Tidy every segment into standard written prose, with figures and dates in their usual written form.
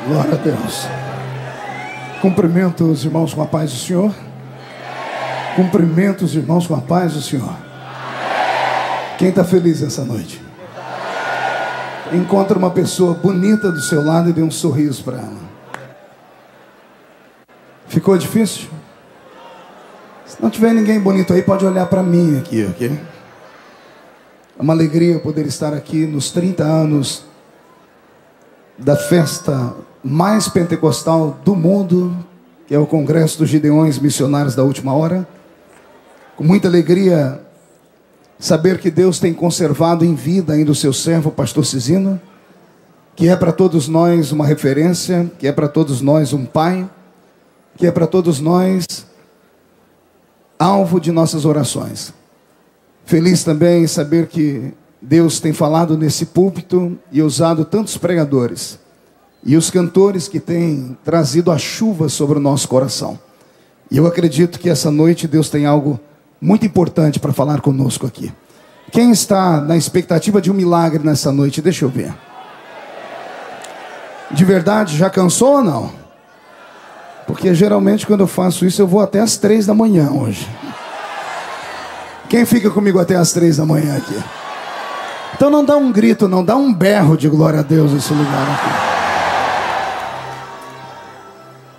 Glória a Deus. Cumprimento os irmãos com a paz do Senhor. Cumprimento os irmãos com a paz do Senhor. Quem está feliz essa noite? Encontra uma pessoa bonita do seu lado e dê um sorriso para ela. Ficou difícil? Se não tiver ninguém bonito aí, pode olhar para mim aqui, ok? É uma alegria poder estar aqui nos 30 anos da festa mais pentecostal do mundo, que é o Congresso dos Gideões Missionários da Última Hora. Com muita alegria saber que Deus tem conservado em vida ainda o seu servo, o pastor Cisino, que é para todos nós uma referência, que é para todos nós um pai, que é para todos nós alvo de nossas orações. Feliz também em saber que Deus tem falado nesse púlpito e usado tantos pregadores e os cantores que têm trazido a chuva sobre o nosso coração. E eu acredito que essa noite Deus tem algo muito importante para falar conosco aqui. Quem está na expectativa de um milagre nessa noite? Deixa eu ver. De verdade, já cansou ou não? Porque geralmente quando eu faço isso eu vou até as 3 da manhã hoje. Quem fica comigo até as 3 da manhã aqui? Então não dá um grito, não dá um berro de glória a Deus nesse lugar aqui.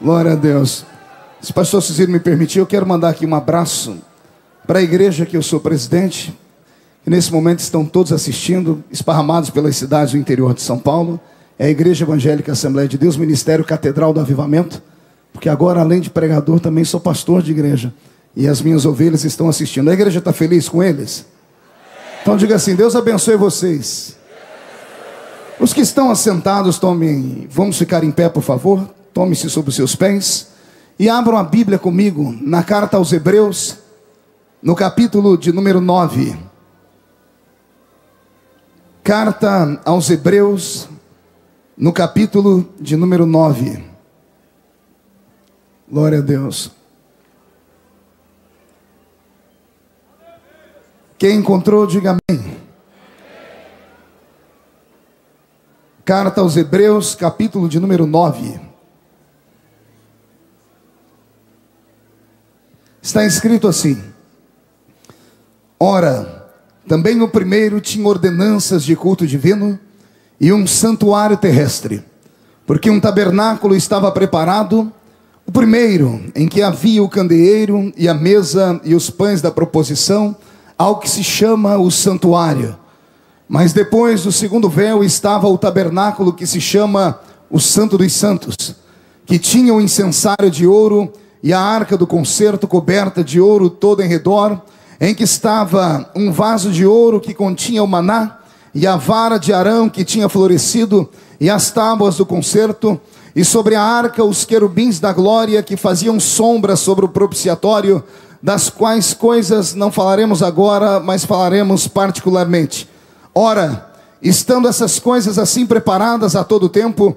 Glória a Deus. Se o pastor Cisino me permitir, eu quero mandar aqui um abraço para a igreja que eu sou presidente, que nesse momento estão todos assistindo, esparramados pelas cidades do interior de São Paulo. É a Igreja Evangélica Assembleia de Deus, Ministério Catedral do Avivamento, porque agora, além de pregador, também sou pastor de igreja, e as minhas ovelhas estão assistindo. A igreja está feliz com eles? Então diga assim: Deus abençoe vocês. Os que estão assentados, vamos ficar em pé, por favor. Tome-se sobre os seus pés e abram a Bíblia comigo na carta aos Hebreus, no capítulo de número 9. Carta aos Hebreus, no capítulo de número 9. Glória a Deus. Quem encontrou, diga amém. Carta aos Hebreus, capítulo de número 9. Está escrito assim: ora, também o primeiro tinha ordenanças de culto divino e um santuário terrestre, porque um tabernáculo estava preparado, o primeiro, em que havia o candeeiro e a mesa e os pães da proposição, ao que se chama o santuário. Mas depois do segundo véu estava o tabernáculo que se chama o Santo dos Santos, que tinha o incensário de ouro e a arca do concerto coberta de ouro todo em redor, em que estava um vaso de ouro que continha o maná, e a vara de Arão que tinha florescido, e as tábuas do concerto, e sobre a arca os querubins da glória que faziam sombra sobre o propiciatório, das quais coisas não falaremos agora, mas falaremos particularmente. Ora, estando essas coisas assim preparadas a todo tempo,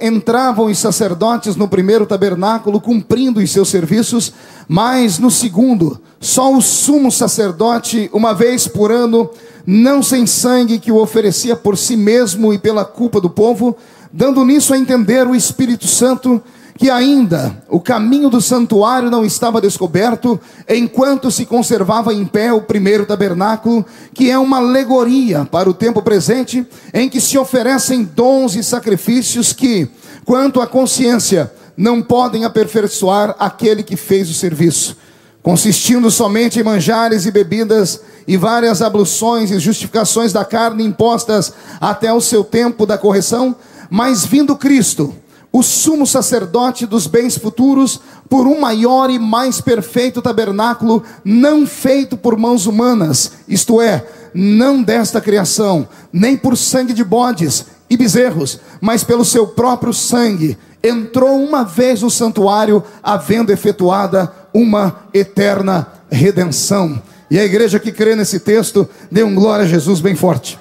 entravam os sacerdotes no primeiro tabernáculo, cumprindo os seus serviços, mas no segundo, só o sumo sacerdote, uma vez por ano, não sem sangue, que o oferecia por si mesmo e pela culpa do povo, dando nisso a entender o Espírito Santo, que ainda o caminho do santuário não estava descoberto, enquanto se conservava em pé o primeiro tabernáculo, que é uma alegoria para o tempo presente, em que se oferecem dons e sacrifícios que, quanto à consciência, não podem aperfeiçoar aquele que fez o serviço, consistindo somente em manjares e bebidas, e várias abluções e justificações da carne impostas até o seu tempo da correção. Mas vindo Cristo, o sumo sacerdote dos bens futuros, por um maior e mais perfeito tabernáculo, não feito por mãos humanas, isto é, não desta criação, nem por sangue de bodes e bezerros, mas pelo seu próprio sangue, entrou uma vez no santuário, havendo efetuada uma eterna redenção. E a igreja que crê nesse texto, dê um glória a Jesus bem forte.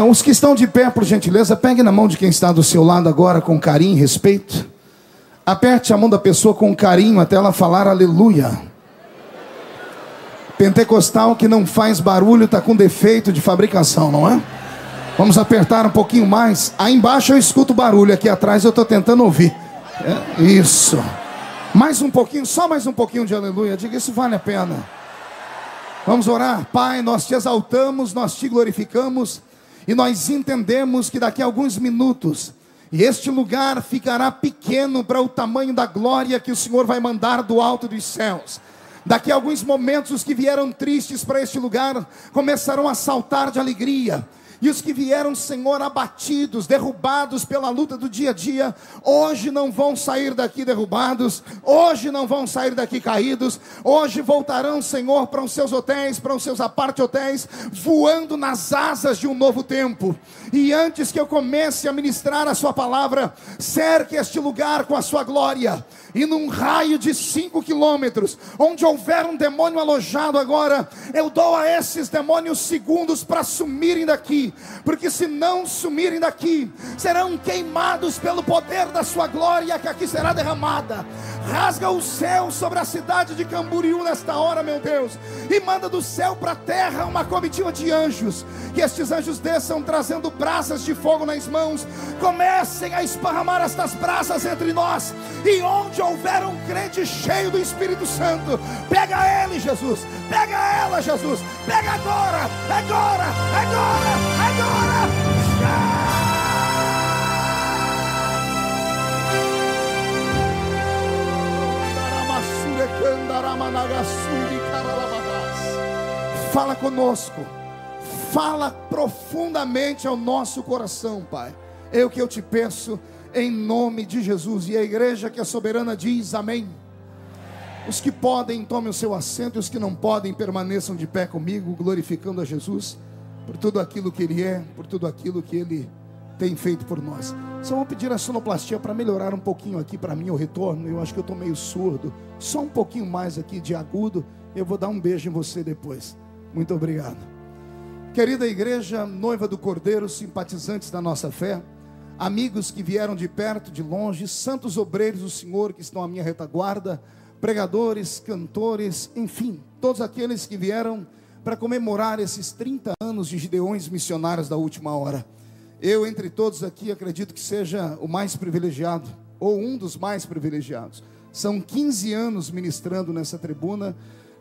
Os que estão de pé, por gentileza, pegue na mão de quem está do seu lado agora com carinho e respeito. Aperte a mão da pessoa com carinho até ela falar aleluia. Pentecostal que não faz barulho está com defeito de fabricação, não é? Vamos apertar um pouquinho mais. Aí embaixo eu escuto barulho, aqui atrás eu estou tentando ouvir. Isso. Mais um pouquinho, só mais um pouquinho de aleluia. Diga, isso vale a pena. Vamos orar. Pai, nós te exaltamos, nós te glorificamos. E nós entendemos que daqui a alguns minutos este lugar ficará pequeno para o tamanho da glória que o Senhor vai mandar do alto dos céus. Daqui a alguns momentos os que vieram tristes para este lugar começarão a saltar de alegria. E os que vieram, Senhor, abatidos, derrubados pela luta do dia a dia, hoje não vão sair daqui derrubados, hoje não vão sair daqui caídos, hoje voltarão, Senhor, para os seus hotéis, para os seus apart-hotéis, voando nas asas de um novo tempo. E antes que eu comece a ministrar a sua palavra, cerque este lugar com a sua glória, e num raio de 5 quilômetros, onde houver um demônio alojado agora, eu dou a esses demônios segundos para sumirem daqui, porque se não sumirem daqui, serão queimados pelo poder da sua glória que aqui será derramada. Rasga o céu sobre a cidade de Camboriú nesta hora, meu Deus, e manda do céu para a terra uma comitiva de anjos, que estes anjos desçam trazendo brasas de fogo nas mãos, comecem a esparramar estas brasas entre nós, e onde houver um crente cheio do Espírito Santo, pega ele, Jesus, pega ela, Jesus, pega agora, agora, agora, agora. Fala conosco, fala profundamente ao nosso coração, Pai. É o que eu te peço em nome de Jesus. E a igreja que é soberana diz amém. Os que podem, tomem o seu assento, e os que não podem, permaneçam de pé comigo, glorificando a Jesus por tudo aquilo que Ele é, por tudo aquilo que Ele tem feito por nós. Só vou pedir a sonoplastia para melhorar um pouquinho aqui para mim o retorno. Eu acho que eu estou meio surdo. Só um pouquinho mais aqui de agudo. Eu vou dar um beijo em você depois. Muito obrigado. Querida igreja, noiva do Cordeiro, simpatizantes da nossa fé, amigos que vieram de perto, de longe, santos obreiros do Senhor que estão à minha retaguarda, pregadores, cantores, enfim, todos aqueles que vieram para comemorar esses 30 anos de Gideões missionários da última hora. Eu, entre todos aqui, acredito que seja o mais privilegiado, ou um dos mais privilegiados. São 15 anos ministrando nessa tribuna,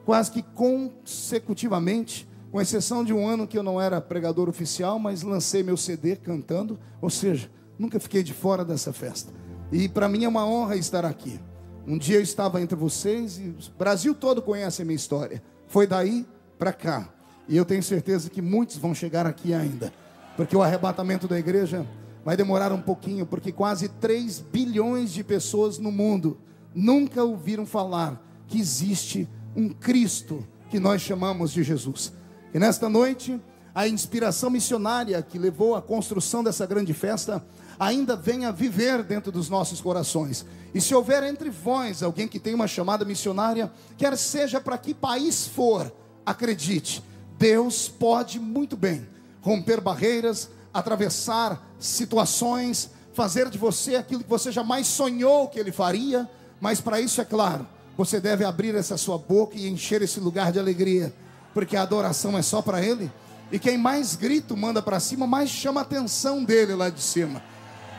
quase que consecutivamente, com exceção de um ano que eu não era pregador oficial, mas lancei meu CD cantando, ou seja, nunca fiquei de fora dessa festa. E para mim é uma honra estar aqui. Um dia eu estava entre vocês e o Brasil todo conhece a minha história. Foi daí para cá. E eu tenho certeza que muitos vão chegar aqui ainda, porque o arrebatamento da igreja vai demorar um pouquinho, porque quase 3 bilhões de pessoas no mundo nunca ouviram falar que existe um Cristo que nós chamamos de Jesus. E nesta noite, a inspiração missionária que levou à construção dessa grande festa ainda vem a viver dentro dos nossos corações. E se houver entre vós alguém que tem uma chamada missionária, quer seja para que país for, acredite, Deus pode muito bem romper barreiras, atravessar situações, fazer de você aquilo que você jamais sonhou que Ele faria. Mas para isso, é claro, você deve abrir essa sua boca e encher esse lugar de alegria, porque a adoração é só para Ele. E quem mais grito manda para cima, mais chama a atenção dele lá de cima.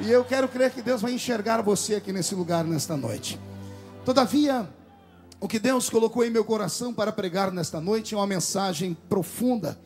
E eu quero crer que Deus vai enxergar você aqui nesse lugar nesta noite. Todavia, o que Deus colocou em meu coração para pregar nesta noite é uma mensagem profunda,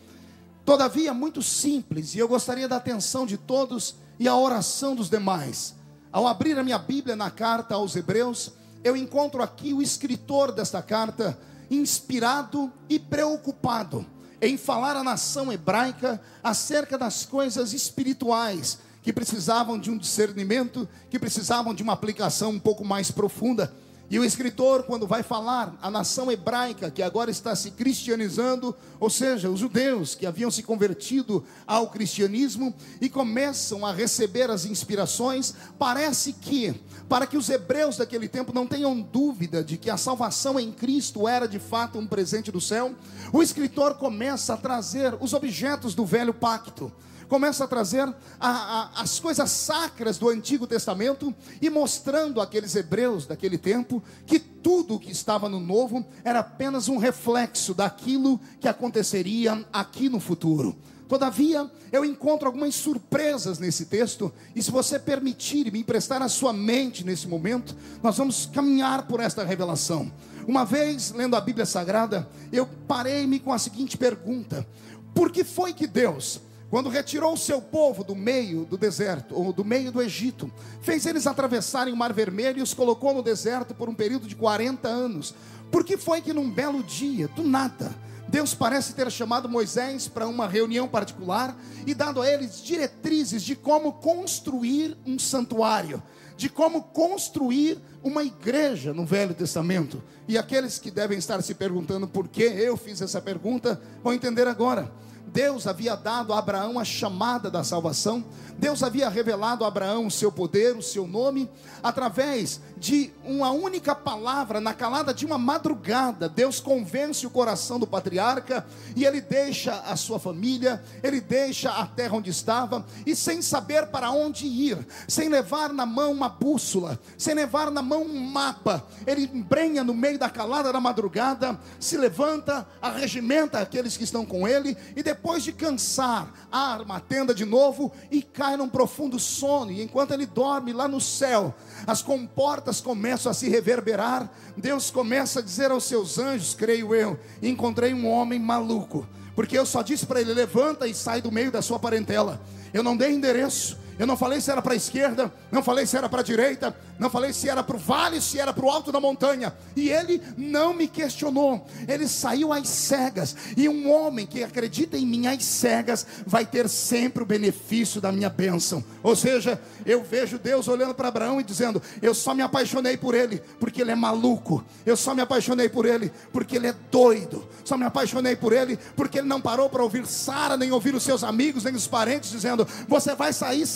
todavia muito simples, e eu gostaria da atenção de todos e a oração dos demais. Ao abrir a minha Bíblia na carta aos Hebreus, eu encontro aqui o escritor desta carta, inspirado e preocupado em falar à nação hebraica acerca das coisas espirituais, que precisavam de um discernimento, que precisavam de uma aplicação um pouco mais profunda. E o escritor, quando vai falar à nação hebraica, que agora está se cristianizando, ou seja, os judeus que haviam se convertido ao cristianismo e começam a receber as inspirações, parece que, para que os hebreus daquele tempo não tenham dúvida de que a salvação em Cristo era de fato um presente do céu, o escritor começa a trazer os objetos do velho pacto, começa a trazer as coisas sacras do Antigo Testamento, e mostrando àqueles hebreus daquele tempo que tudo o que estava no Novo era apenas um reflexo daquilo que aconteceria aqui no futuro. Todavia, eu encontro algumas surpresas nesse texto, e se você permitir e me emprestar a sua mente nesse momento, nós vamos caminhar por esta revelação. Uma vez, lendo a Bíblia Sagrada, eu parei-me com a seguinte pergunta: por que foi que Deus, quando retirou o seu povo do meio do deserto, ou do meio do Egito, fez eles atravessarem o Mar Vermelho e os colocou no deserto por um período de 40 anos? Por que foi que num belo dia, do nada, Deus parece ter chamado Moisés para uma reunião particular e dado a eles diretrizes de como construir um santuário, de como construir uma igreja no Velho Testamento? E aqueles que devem estar se perguntando por que eu fiz essa pergunta, vão entender agora. Deus havia dado a Abraão a chamada da salvação. Deus havia revelado a Abraão o seu poder, o seu nome, através de uma única palavra. Na calada de uma madrugada, Deus convence o coração do patriarca, e ele deixa a sua família, ele deixa a terra onde estava, e sem saber para onde ir, sem levar na mão uma bússola, sem levar na mão um mapa, ele embrenha no meio da calada da madrugada, se levanta, arregimenta aqueles que estão com ele, e depois de cansar, arma a tenda de novo e cai num profundo sono. E enquanto ele dorme lá no céu, as comportas começam a se reverberar. Deus começa a dizer aos seus anjos, creio eu: encontrei um homem maluco, porque eu só disse para ele: levanta e sai do meio da sua parentela. Eu não dei endereço, eu não falei se era para a esquerda, não falei se era para a direita, não falei se era para o vale, se era para o alto da montanha. E ele não me questionou, ele saiu às cegas. E um homem que acredita em mim às cegas vai ter sempre o benefício da minha bênção. Ou seja, eu vejo Deus olhando para Abraão e dizendo: eu só me apaixonei por ele porque ele é maluco, eu só me apaixonei por ele porque ele é doido, só me apaixonei por ele porque ele não parou para ouvir Sara, nem ouvir os seus amigos, nem os parentes dizendo: você vai sair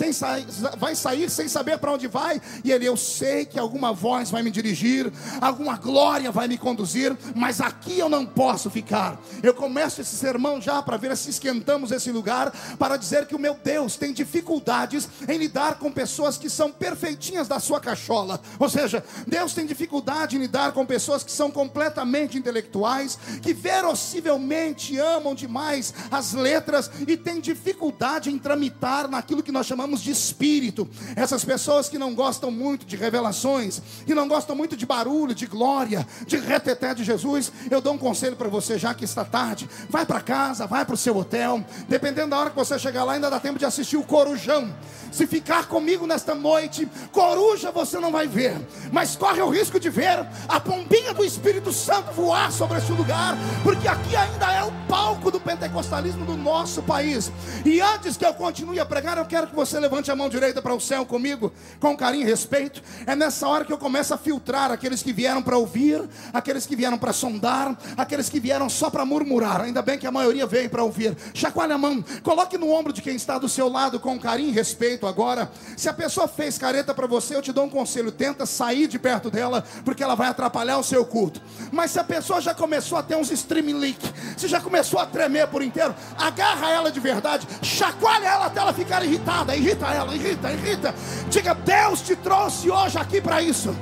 sem saber para onde vai. E ele: eu sei que alguma voz vai me dirigir, alguma glória vai me conduzir, mas aqui eu não posso ficar. Eu começo esse sermão já para ver se esquentamos esse lugar, para dizer que o meu Deus tem dificuldades em lidar com pessoas que são perfeitinhas da sua cachola. Ou seja, Deus tem dificuldade em lidar com pessoas que são completamente intelectuais, que verossivelmente amam demais as letras e tem dificuldade em tramitar naquilo que nós chamamos de espírito. Essas pessoas que não gostam muito de revelações, que não gostam muito de barulho, de glória, de reteté de Jesus, eu dou um conselho para você, já que está tarde: vai para casa, vai para o seu hotel, dependendo da hora que você chegar lá, ainda dá tempo de assistir o Corujão. Se ficar comigo nesta noite, coruja você não vai ver, mas corre o risco de ver a pombinha do Espírito Santo voar sobre este lugar, porque aqui ainda é o palco do pentecostalismo do nosso país. E antes que eu continue a pregar, eu quero que você levante a mão direita para o céu comigo, com carinho e respeito. É nessa hora que eu começo a filtrar aqueles que vieram para ouvir, aqueles que vieram para sondar, aqueles que vieram só para murmurar. Ainda bem que a maioria veio para ouvir. Chacoalhe a mão, coloque no ombro de quem está do seu lado com carinho e respeito agora. Se a pessoa fez careta para você, eu te dou um conselho: tenta sair de perto dela, porque ela vai atrapalhar o seu culto. Mas se a pessoa já começou a ter uns stream leak, se já começou a tremer por inteiro, agarra ela de verdade, chacoalha ela até ela ficar irritada. Irrita ela, irrita. Diga: Deus te trouxe hoje aqui para isso.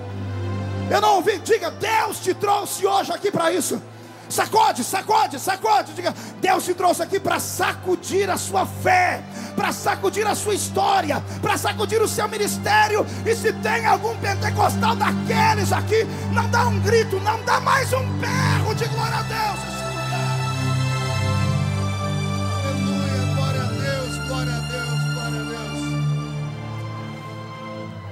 Eu não ouvi. Diga: Deus te trouxe hoje aqui para isso. Sacode. Diga: Deus te trouxe aqui para sacudir a sua fé, para sacudir a sua história, para sacudir o seu ministério. E se tem algum pentecostal daqueles aqui, não dá um grito, não dá mais um berro de glória a Deus. Aleluia, glória a Deus, glória a Deus, glória a Deus.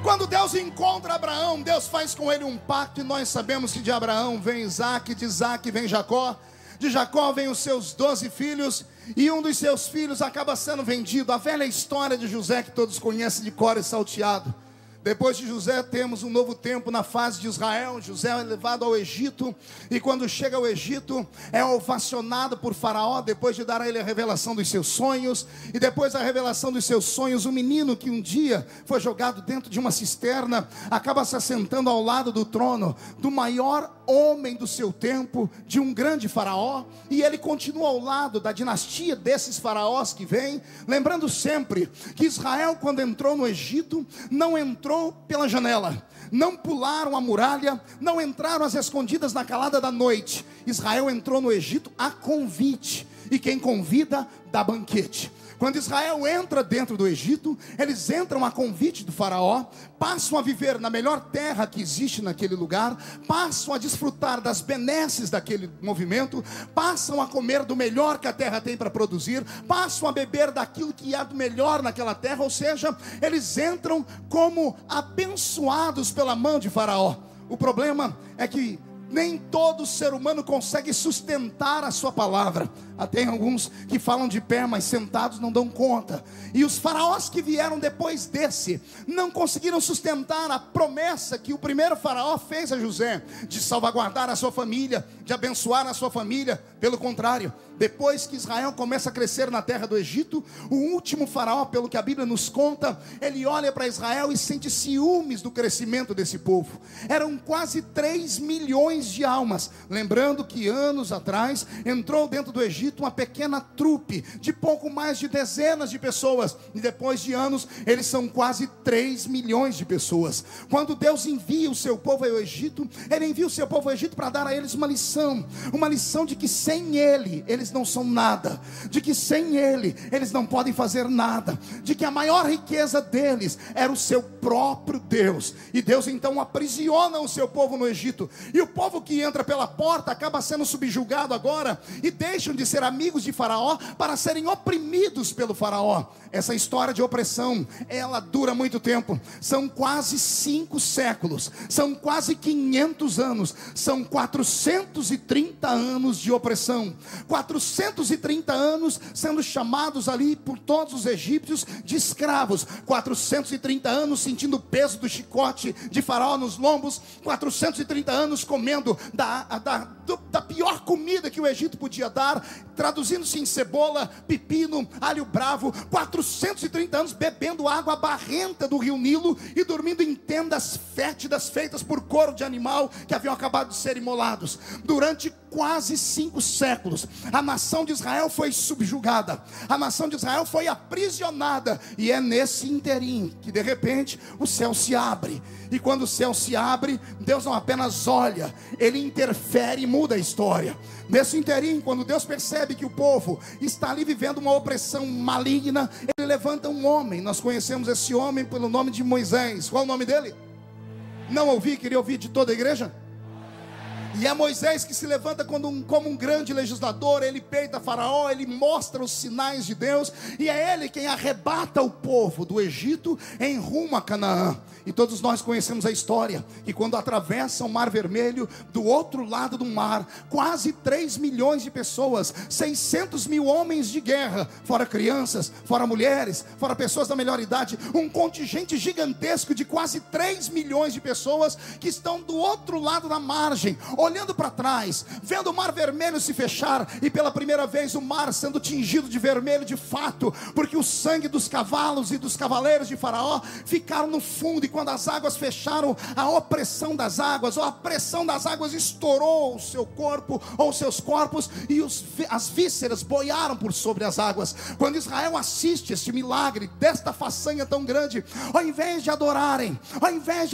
Quando Deus encontra Abraão, Deus faz com ele um pacto, e nós sabemos que de Abraão vem Isaac, de Isaac vem Jacó, de Jacó vem os seus 12 filhos, e um dos seus filhos acaba sendo vendido. A velha história de José que todos conhecem de cor e salteado. Depois de José temos um novo tempo na fase de Israel. José é levado ao Egito, e quando chega ao Egito é ovacionado por Faraó, depois de dar a ele a revelação dos seus sonhos. E depois da revelação dos seus sonhos, o menino que um dia foi jogado dentro de uma cisterna acaba se assentando ao lado do trono do maior homem do seu tempo, de um grande faraó. E ele continua ao lado da dinastia desses faraós que vem. Lembrando sempre que Israel, quando entrou no Egito, não entrou pela janela, não pularam a muralha, não entraram às escondidas na calada da noite. Israel entrou no Egito a convite. e quem convida dá banquete. Quando Israel entra dentro do Egito, eles entram a convite do faraó, passam a viver na melhor terra que existe naquele lugar, passam a desfrutar das benesses daquele movimento, passam a comer do melhor que a terra tem para produzir, passam a beber daquilo que há do melhor naquela terra, ou seja, eles entram como abençoados pela mão de faraó. O problema é que nem todo ser humano consegue sustentar a sua palavra. Tem alguns que falam de pé, mas sentados não dão conta. E os faraós que vieram depois desse não conseguiram sustentar a promessa que o primeiro faraó fez a José, de salvaguardar a sua família, de abençoar a sua família. Pelo contrário, depois que Israel começa a crescer na terra do Egito, o último faraó, pelo que a Bíblia nos conta, ele olha para Israel e sente ciúmes do crescimento desse povo. Eram quase 3 milhões de almas. Lembrando que anos atrás entrou dentro do Egito uma pequena trupe de pouco mais de dezenas de pessoas, e depois de anos eles são quase 3 milhões de pessoas. Quando Deus envia o seu povo ao Egito, ele envia o seu povo ao Egito para dar a eles uma lição de que sem ele eles não são nada, de que sem ele eles não podem fazer nada, de que a maior riqueza deles era o seu próprio Deus. E Deus então aprisiona o seu povo no Egito, e o povo que entra pela porta acaba sendo subjugado agora, e deixam de ser amigos de Faraó para serem oprimidos pelo Faraó. Essa história de opressão, ela dura muito tempo. São quase 5 séculos, são quase 500 anos, são 430 anos de opressão, 430 anos sendo chamados ali por todos os egípcios de escravos, 430 anos sentindo o peso do chicote de Faraó nos lombos, 430 anos comendo da pior comida que o Egito podia dar, traduzindo-se em cebola, pepino, alho bravo, 430 anos bebendo água barrenta do rio Nilo e dormindo em tendas fétidas feitas por couro de animal que haviam acabado de ser imolados. Durante quase 5 séculos, a nação de Israel foi subjugada, a nação de Israel foi aprisionada, e é nesse inteirinho que de repente o céu se abre. E quando o céu se abre, Deus não apenas olha, ele interfere e muda a história. Nesse inteirinho, quando Deus percebe que o povo está ali vivendo uma opressão maligna, ele levanta um homem. Nós conhecemos esse homem pelo nome de Moisés. Qual o nome dele? Não ouvi, queria ouvir de toda a igreja. E é Moisés que se levanta como um grande legislador. Ele peita Faraó, ele mostra os sinais de Deus, e é ele quem arrebata o povo do Egito em rumo a Canaã. E todos nós conhecemos a história, que quando atravessam o Mar Vermelho, do outro lado do mar, quase 3 milhões de pessoas, 600 mil homens de guerra, fora crianças, fora mulheres, fora pessoas da melhor idade, um contingente gigantesco de quase 3 milhões de pessoas que estão do outro lado da margem, olhando para trás, vendo o Mar Vermelho se fechar, e pela primeira vez o mar sendo tingido de vermelho de fato, porque o sangue dos cavalos e dos cavaleiros de Faraó ficaram no fundo. E quando as águas fecharam, a opressão das águas, ou a pressão das águas estourou o seu corpo, ou seus corpos, e as vísceras boiaram por sobre as águas. Quando Israel assiste este milagre, desta façanha tão grande, ao invés de adorarem, ao invés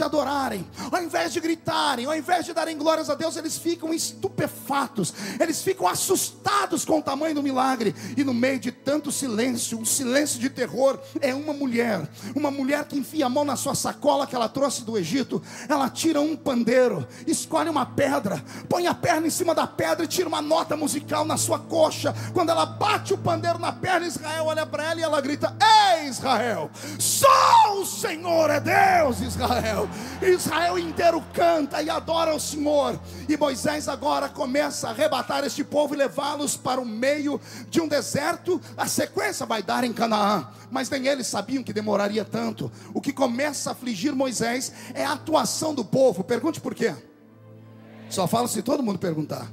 de gritarem, ao invés de darem glórias a Deus, eles ficam estupefatos, eles ficam assustados com o tamanho do milagre. E no meio de tanto silêncio, um silêncio de terror, é uma mulher que enfia a mão na sua sacola que ela trouxe do Egito. Ela tira um pandeiro, escolhe uma pedra, põe a perna em cima da pedra e tira uma nota musical na sua coxa. Quando ela bate o pandeiro na perna, Israel olha para ela e ela grita: ei Israel, só o Senhor é Deus. Israel inteiro canta e adora o Senhor. E Moisés agora começa a arrebatar este povo e levá-los para o meio de um deserto. A sequência vai dar em Canaã, mas nem eles sabiam que demoraria tanto. O que começa a afligir Moisés é a atuação do povo. Pergunte por quê. Só falo se todo mundo perguntar.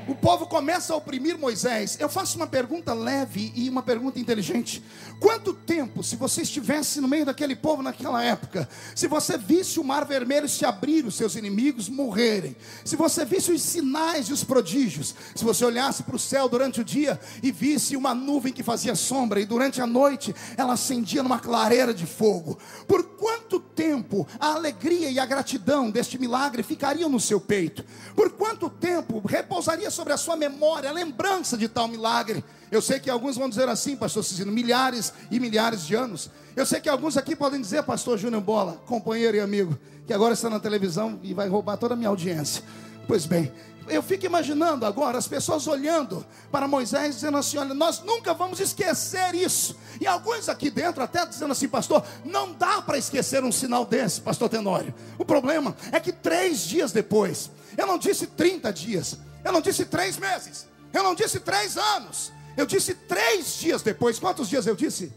O povo começa a oprimir Moisés. Eu faço uma pergunta leve e uma pergunta inteligente. Quanto tempo, se você estivesse no meio daquele povo naquela época, se você visse o Mar Vermelho se abrir, os seus inimigos morrerem, se você visse os sinais e os prodígios, se você olhasse para o céu durante o dia e visse uma nuvem que fazia sombra, e durante a noite ela acendia numa clareira de fogo, por quanto tempo tempo a alegria e a gratidão deste milagre ficariam no seu peito? Por quanto tempo repousaria sobre a sua memória a lembrança de tal milagre? Eu sei que alguns vão dizer assim, pastor Cicino, milhares e milhares de anos. Eu sei que alguns aqui podem dizer, pastor Júnior Bola, companheiro e amigo, que agora está na televisão e vai roubar toda a minha audiência. Pois bem, eu fico imaginando agora as pessoas olhando para Moisés, dizendo assim: olha, nós nunca vamos esquecer isso. E alguns aqui dentro até dizendo assim: pastor, não dá para esquecer um sinal desse, pastor Tenório. O problema é que 3 dias depois, eu não disse 30 dias, eu não disse 3 meses, eu não disse 3 anos, eu disse 3 dias depois. Quantos dias eu disse?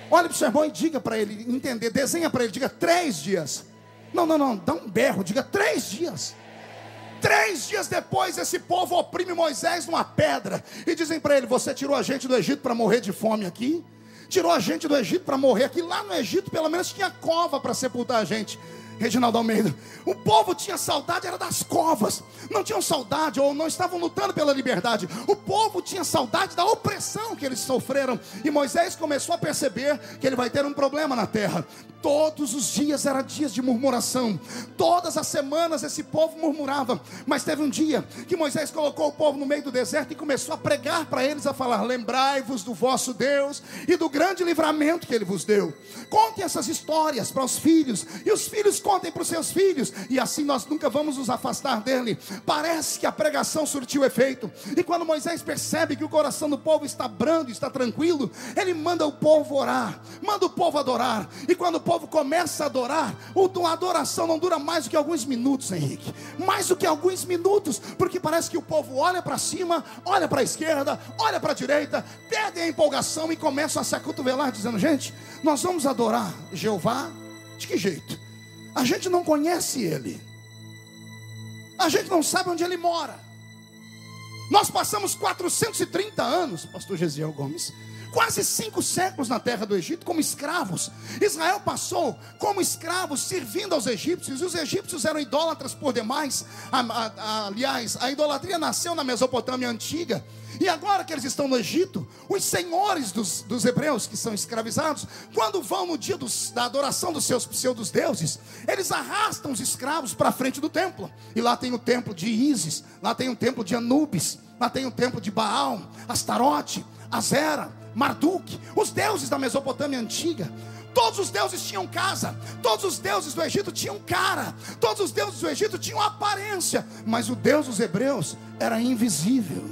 Olha para o seu irmão e diga para ele entender, desenha para ele, diga 3 dias. Não, dá um berro, diga 3 dias. 3 dias depois, esse povo oprime Moisés numa pedra e dizem para ele: você tirou a gente do Egito para morrer de fome aqui? Tirou a gente do Egito para morrer aqui? Lá no Egito pelo menos tinha cova para sepultar a gente. Reginaldo Almeida, o povo tinha saudade, era das covas. Não tinham saudade, ou não estavam lutando pela liberdade. O povo tinha saudade da opressão que eles sofreram. E Moisés começou a perceber que ele vai ter um problema na terra. Todos os dias eram dias de murmuração. Todas as semanas esse povo murmurava. Mas teve um dia que Moisés colocou o povo no meio do deserto e começou a pregar para eles, a falar: lembrai-vos do vosso Deus e do grande livramento que Ele vos deu. Contem essas histórias para os filhos, e os filhos contem para os seus filhos, e assim nós nunca vamos nos afastar dele. Parece que a pregação surtiu efeito. E quando Moisés percebe que o coração do povo está brando, está tranquilo, ele manda o povo orar, manda o povo adorar. E quando o povo começa a adorar, a adoração não dura mais do que alguns minutos, Henrique. Mais do que alguns minutos, porque parece que o povo olha para cima, olha para a esquerda, olha para a direita, perdem a empolgação e começam a se acotovelar, dizendo: gente, nós vamos adorar Jeová de que jeito? A gente não conhece Ele, a gente não sabe onde Ele mora. Nós passamos 430 anos, pastor Gesiel Gomes, quase 5 séculos na terra do Egito como escravos. Israel passou como escravos servindo aos egípcios, e os egípcios eram idólatras por demais. Aliás, a idolatria nasceu na Mesopotâmia antiga. E agora que eles estão no Egito, os senhores dos hebreus que são escravizados, quando vão no dia da adoração dos seus pseudos deuses, eles arrastam os escravos para a frente do templo. E lá tem o templo de Ísis, lá tem o templo de Anubis, lá tem o templo de Baal, Astarote, Azera, Marduk, os deuses da Mesopotâmia antiga. Todos os deuses tinham casa, todos os deuses do Egito tinham cara, todos os deuses do Egito tinham aparência, mas o Deus dos hebreus era invisível.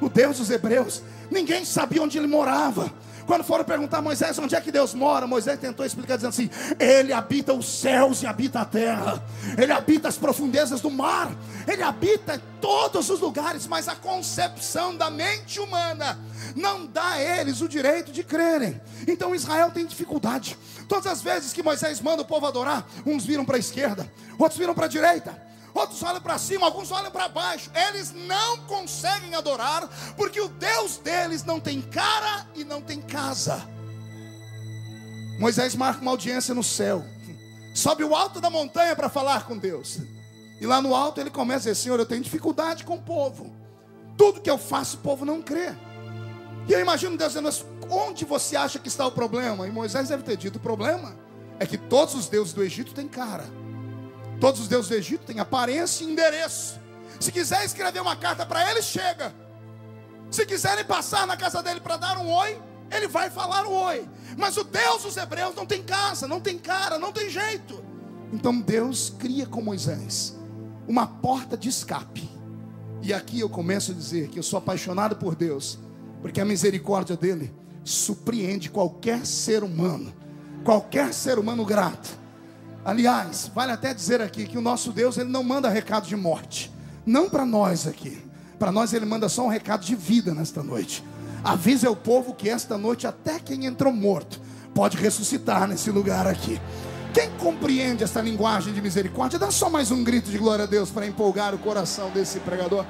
O Deus dos hebreus, ninguém sabia onde ele morava. Quando foram perguntar a Moisés onde é que Deus mora, Moisés tentou explicar dizendo assim: Ele habita os céus e habita a terra, Ele habita as profundezas do mar, Ele habita todos os lugares. Mas a concepção da mente humana não dá a eles o direito de crerem. Então Israel tem dificuldade. Todas as vezes que Moisés manda o povo adorar, uns viram para a esquerda, outros viram para a direita, outros olham para cima, alguns olham para baixo. Eles não conseguem adorar, porque o Deus deles não tem cara e não tem casa. Moisés marca uma audiência no céu, sobe o alto da montanha para falar com Deus. E lá no alto ele começa a dizer: Senhor, eu tenho dificuldade com o povo. Tudo que eu faço o povo não crê. E eu imagino Deus dizendo: onde você acha que está o problema? E Moisés deve ter dito: o problema é que todos os deuses do Egito têm cara, todos os deuses do Egito têm aparência e endereço. Se quiser escrever uma carta para ele, chega. Se quiserem passar na casa dele para dar um oi, ele vai falar um oi. Mas o Deus dos hebreus não tem casa, não tem cara, não tem jeito. Então Deus cria com Moisés uma porta de escape. E aqui eu começo a dizer que eu sou apaixonado por Deus, porque a misericórdia dele surpreende qualquer ser humano grato. Aliás, vale até dizer aqui que o nosso Deus, ele não manda recado de morte, não para nós aqui. Para nós ele manda só um recado de vida nesta noite. Avisa o povo que esta noite até quem entrou morto pode ressuscitar nesse lugar aqui. Quem compreende essa linguagem de misericórdia, dá só mais um grito de glória a Deus para empolgar o coração desse pregador.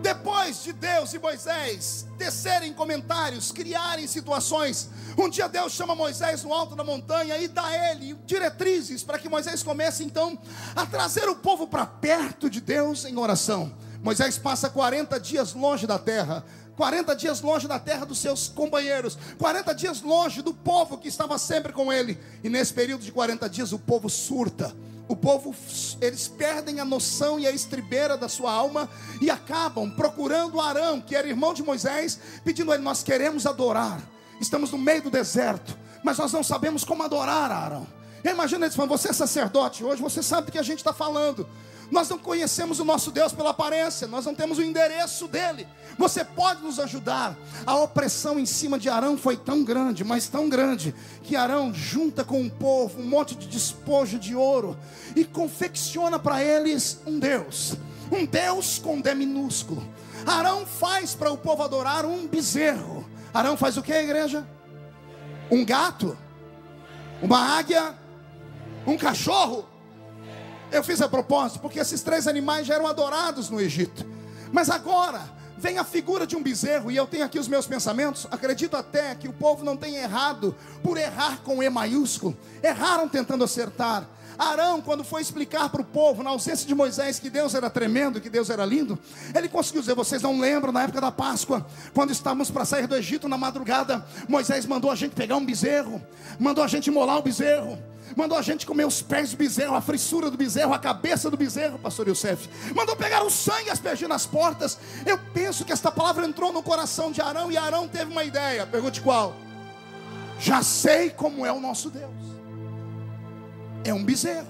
Depois de Deus e Moisés tecerem comentários, criarem situações, um dia Deus chama Moisés no alto da montanha e dá a ele diretrizes para que Moisés comece então a trazer o povo para perto de Deus em oração. Moisés passa 40 dias longe da terra, 40 dias longe da terra dos seus companheiros, 40 dias longe do povo que estava sempre com ele. E nesse período de 40 dias o povo surta. O povo, eles perdem a noção e a estribeira da sua alma e acabam procurando Arão, que era irmão de Moisés, pedindo a ele: nós queremos adorar, estamos no meio do deserto, mas nós não sabemos como adorar Arão. Eu imagino eles falando: você é sacerdote hoje, você sabe do que a gente está falando. Nós não conhecemos o nosso Deus pela aparência, nós não temos o endereço dele. Você pode nos ajudar? A opressão em cima de Arão foi tão grande, mas tão grande, que Arão junta com o povo um monte de despojo de ouro e confecciona para eles um Deus com D minúsculo. Arão faz para o povo adorar um bezerro. Arão faz o que, igreja? Um gato? Uma águia? Um cachorro? Eu fiz a propósito, porque esses 3 animais já eram adorados no Egito. Mas agora vem a figura de um bezerro, e eu tenho aqui os meus pensamentos. Acredito até que o povo não tenha errado por errar com E maiúsculo. Erraram tentando acertar. Arão, quando foi explicar para o povo, na ausência de Moisés, que Deus era tremendo, que Deus era lindo, ele conseguiu dizer: vocês não lembram, na época da Páscoa, quando estávamos para sair do Egito, na madrugada, Moisés mandou a gente pegar um bezerro, mandou a gente imolar o bezerro, mandou a gente comer os pés do bezerro, a frissura do bezerro, a cabeça do bezerro, pastor Youssef, mandou pegar o sangue e aspergir nas portas. Eu penso que esta palavra entrou no coração de Arão, e Arão teve uma ideia. Pergunte qual? Já sei como é o nosso Deus. É um bezerro,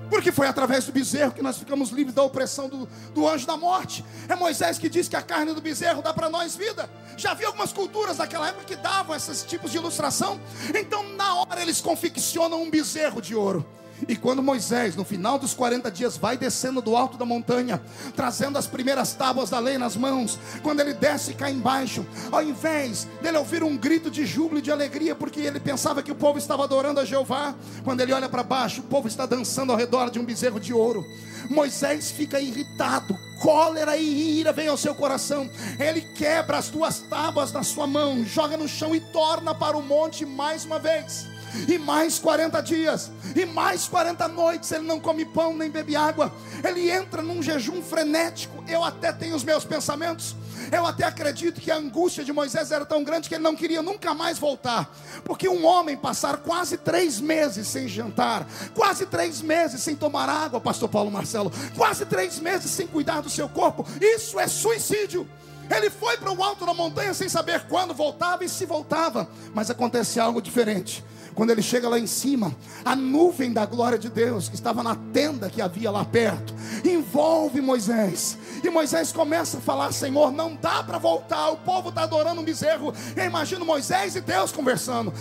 porque foi através do bezerro que nós ficamos livres da opressão do anjo da morte. É Moisés que diz que a carne do bezerro dá para nós vida. Já vi algumas culturas daquela época que davam esses tipos de ilustração. Então na hora eles confeccionam um bezerro de ouro. E quando Moisés, no final dos 40 dias, vai descendo do alto da montanha, trazendo as primeiras tábuas da lei nas mãos, quando ele desce e cai embaixo, ao invés dele ouvir um grito de júbilo e de alegria, porque ele pensava que o povo estava adorando a Jeová, quando ele olha para baixo, o povo está dançando ao redor de um bezerro de ouro. Moisés fica irritado, cólera e ira vem ao seu coração. Ele quebra as 2 tábuas na sua mão, joga no chão e torna para o monte mais uma vez. E mais 40 dias, e mais 40 noites, ele não come pão nem bebe água. Ele entra num jejum frenético. Eu até tenho os meus pensamentos. Eu até acredito que a angústia de Moisés era tão grande que ele não queria nunca mais voltar. Porque um homem passar quase 3 meses sem jantar, quase 3 meses sem tomar água, pastor Paulo Marcelo, quase 3 meses sem cuidar do seu corpo, isso é suicídio. Ele foi para o alto da montanha sem saber quando voltava e se voltava. Mas acontece algo diferente. Quando ele chega lá em cima, a nuvem da glória de Deus, que estava na tenda que havia lá perto, envolve Moisés. E Moisés começa a falar: Senhor, não dá para voltar, o povo está adorando um bezerro. Eu imagino Moisés e Deus conversando: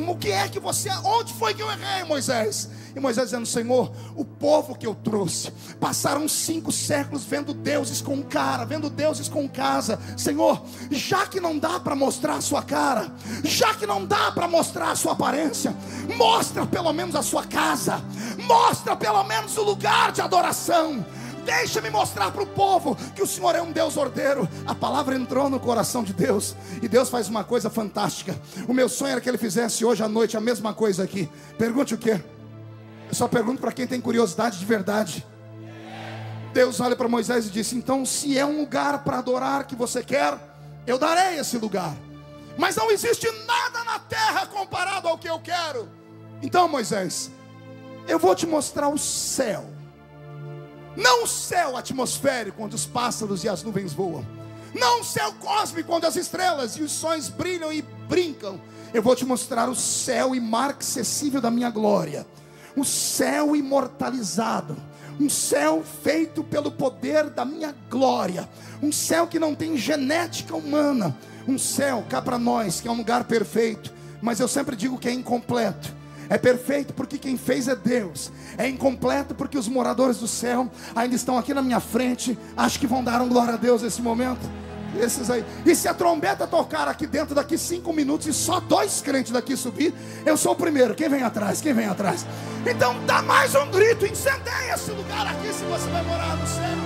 o que é que você, onde foi que eu errei, Moisés? E Moisés dizendo: Senhor, o povo que eu trouxe passaram 5 séculos vendo deuses com cara, vendo deuses com casa. Senhor, já que não dá para mostrar a sua cara, já que não dá para mostrar a sua aparência, mostra pelo menos a sua casa, mostra pelo menos o lugar de adoração. Deixa-me mostrar para o povo que o Senhor é um Deus ordeiro. A palavra entrou no coração de Deus, e Deus faz uma coisa fantástica. O meu sonho era que Ele fizesse hoje à noite a mesma coisa aqui. Pergunte o quê? Eu só pergunto para quem tem curiosidade de verdade. Deus olha para Moisés e disse: então, se é um lugar para adorar que você quer, eu darei esse lugar. Mas não existe nada na terra comparado ao que eu quero. Então, Moisés, eu vou te mostrar o céu. Não o céu atmosférico, onde os pássaros e as nuvens voam. Não o céu cósmico, onde as estrelas e os sóis brilham e brincam. Eu vou te mostrar o céu imarcessível da minha glória. Um céu imortalizado, um céu feito pelo poder da minha glória, um céu que não tem genética humana, um céu cá para nós que é um lugar perfeito, mas eu sempre digo que é incompleto. É perfeito porque quem fez é Deus, é incompleto porque os moradores do céu ainda estão aqui na minha frente. Acho que vão dar um glória a Deus nesse momento. Esses aí. E se a trombeta tocar aqui dentro daqui 5 minutos e só 2 crentes daqui subir, eu sou o primeiro. Quem vem atrás? Quem vem atrás? Então dá mais um grito, incendeia esse lugar aqui se você vai morar no céu.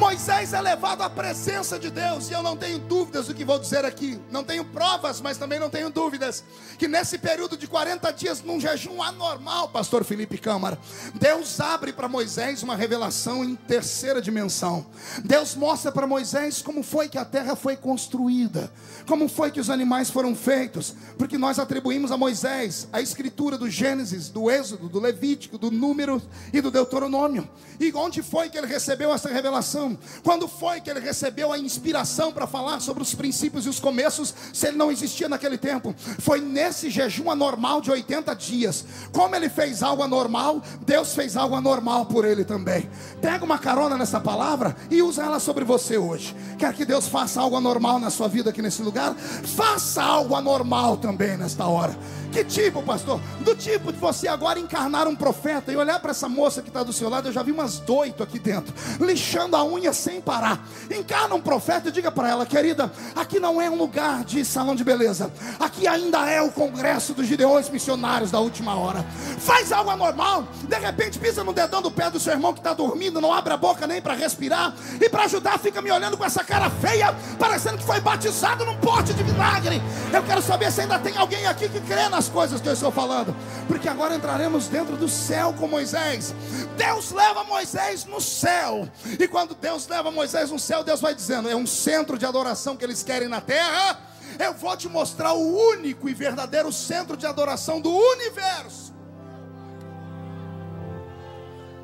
Moisés é levado à presença de Deus, e eu não tenho dúvidas do que vou dizer aqui, não tenho provas, mas também não tenho dúvidas, que nesse período de 40 dias, num jejum anormal, pastor Felipe Câmara, Deus abre para Moisés uma revelação em terceira dimensão. Deus mostra para Moisés como foi que a terra foi construída, como foi que os animais foram feitos, porque nós atribuímos a Moisés a escritura do Gênesis, do Êxodo, do Levítico, do Número e do Deuteronômio. E onde foi que ele recebeu essa revelação? Quando foi que ele recebeu a inspiração para falar sobre os princípios e os começos, se ele não existia naquele tempo? Foi nesse jejum anormal de 80 dias. Como ele fez algo anormal, Deus fez algo anormal por ele também. Pega uma carona nessa palavra e usa ela sobre você hoje. Quer que Deus faça algo anormal na sua vida aqui nesse lugar? Faça algo anormal também nesta hora. Que tipo, pastor? Do tipo de você agora encarnar um profeta e olhar para essa moça que está do seu lado. Eu já vi umas 8 aqui dentro, lixando a unha sem parar. Encarna um profeta e diga para ela: querida, aqui não é um lugar de salão de beleza, aqui ainda é o congresso dos gideões missionários da última hora. Faz algo anormal. De repente pisa no dedão do pé do seu irmão que está dormindo, não abre a boca nem para respirar, e para ajudar fica me olhando com essa cara feia, parecendo que foi batizado num pote de vinagre. Eu quero saber se ainda tem alguém aqui que crê nas coisas que eu estou falando, porque agora entraremos dentro do céu com Moisés. Deus leva Moisés no céu, e quando Deus leva Moisés no céu, Deus vai dizendo: é um centro de adoração que eles querem na terra, eu vou te mostrar o único e verdadeiro centro de adoração do universo.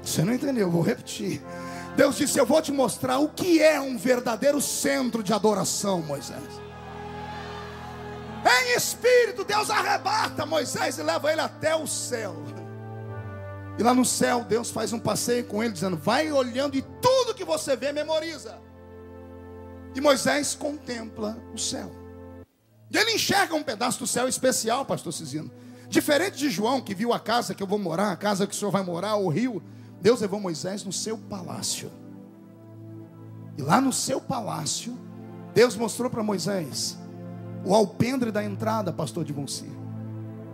Você não entendeu, eu vou repetir. Deus disse: eu vou te mostrar o que é um verdadeiro centro de adoração, Moisés. Em espírito, Deus arrebata Moisés e leva ele até o céu. E lá no céu, Deus faz um passeio com ele, dizendo: vai olhando e tudo que você vê, memoriza. E Moisés contempla o céu. E ele enxerga um pedaço do céu especial, pastor Cizino. Diferente de João, que viu a casa que eu vou morar, a casa que o senhor vai morar, o rio. Deus levou Moisés no seu palácio. E lá no seu palácio, Deus mostrou para Moisés o alpendre da entrada, pastor de Monsi.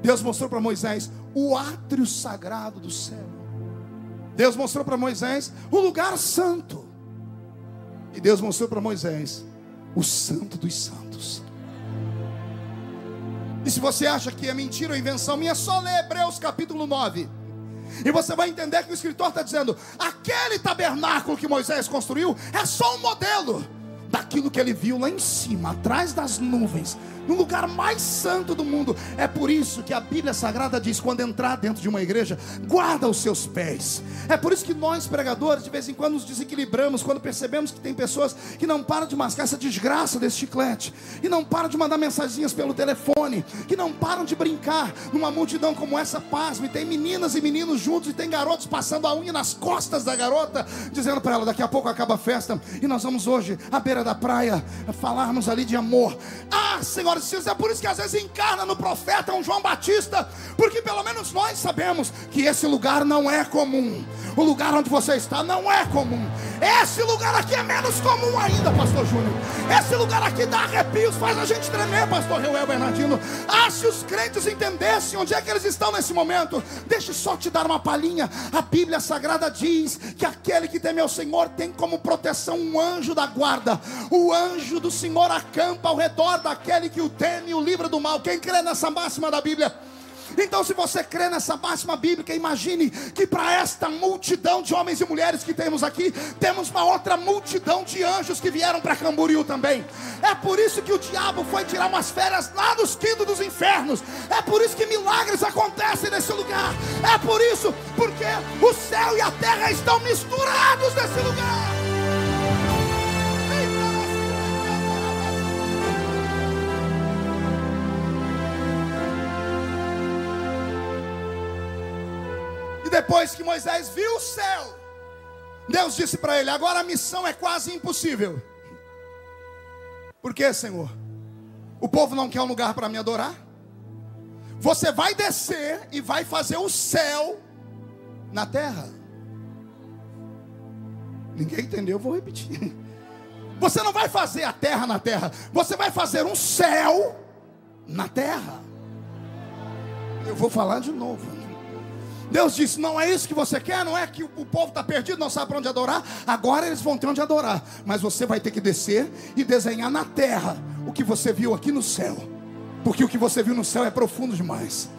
Deus mostrou para Moisés o átrio sagrado do céu. Deus mostrou para Moisés o lugar santo. E Deus mostrou para Moisés o santo dos santos. E se você acha que é mentira ou invenção minha, é só ler Hebreus capítulo 9. E você vai entender que o escritor está dizendo: aquele tabernáculo que Moisés construiu é só um modelo daquilo que ele viu lá em cima, atrás das nuvens, no lugar mais santo do mundo. É por isso que a Bíblia Sagrada diz: quando entrar dentro de uma igreja, guarda os seus pés. É por isso que nós pregadores de vez em quando nos desequilibramos, quando percebemos que tem pessoas que não param de mascar essa desgraça desse chiclete, e não param de mandar mensagens pelo telefone, que não param de brincar numa multidão como essa. Pasme, tem meninas e meninos juntos, e tem garotos passando a unha nas costas da garota, dizendo para ela: daqui a pouco acaba a festa e nós vamos hoje à beira da praia falarmos ali de amor. Ah, senhoras e senhores, é por isso que às vezes encarna no profeta um João Batista, porque pelo menos nós sabemos que esse lugar não é comum. O lugar onde você está não é comum. Esse lugar aqui é menos comum ainda, pastor Júnior. Esse lugar aqui dá arrepios, faz a gente tremer, pastor Reuel Bernardino. Ah, se os crentes entendessem onde é que eles estão nesse momento. Deixa eu só te dar uma palhinha. A Bíblia Sagrada diz que aquele que teme ao Senhor tem como proteção um anjo da guarda. O anjo do Senhor acampa ao redor daquele que o teme e o livra do mal. Quem crê nessa máxima da Bíblia? Então, se você crê nessa máxima bíblica, imagine que para esta multidão de homens e mulheres que temos aqui, temos uma outra multidão de anjos que vieram para Camboriú também. É por isso que o diabo foi tirar umas férias lá dos quintos dos infernos. É por isso que milagres acontecem nesse lugar. É por isso, porque o céu e a terra estão misturados nesse lugar. Depois que Moisés viu o céu, Deus disse para ele: agora a missão é quase impossível. Por quê, Senhor? O povo não quer um lugar para me adorar? Você vai descer e vai fazer o céu na terra. Ninguém entendeu, eu vou repetir. Você não vai fazer a terra na terra, você vai fazer um céu na terra. Eu vou falar de novo. Deus disse: não é isso que você quer, não é que o povo está perdido, não sabe para onde adorar. Agora eles vão ter onde adorar, mas você vai ter que descer e desenhar na terra o que você viu aqui no céu, porque o que você viu no céu é profundo demais.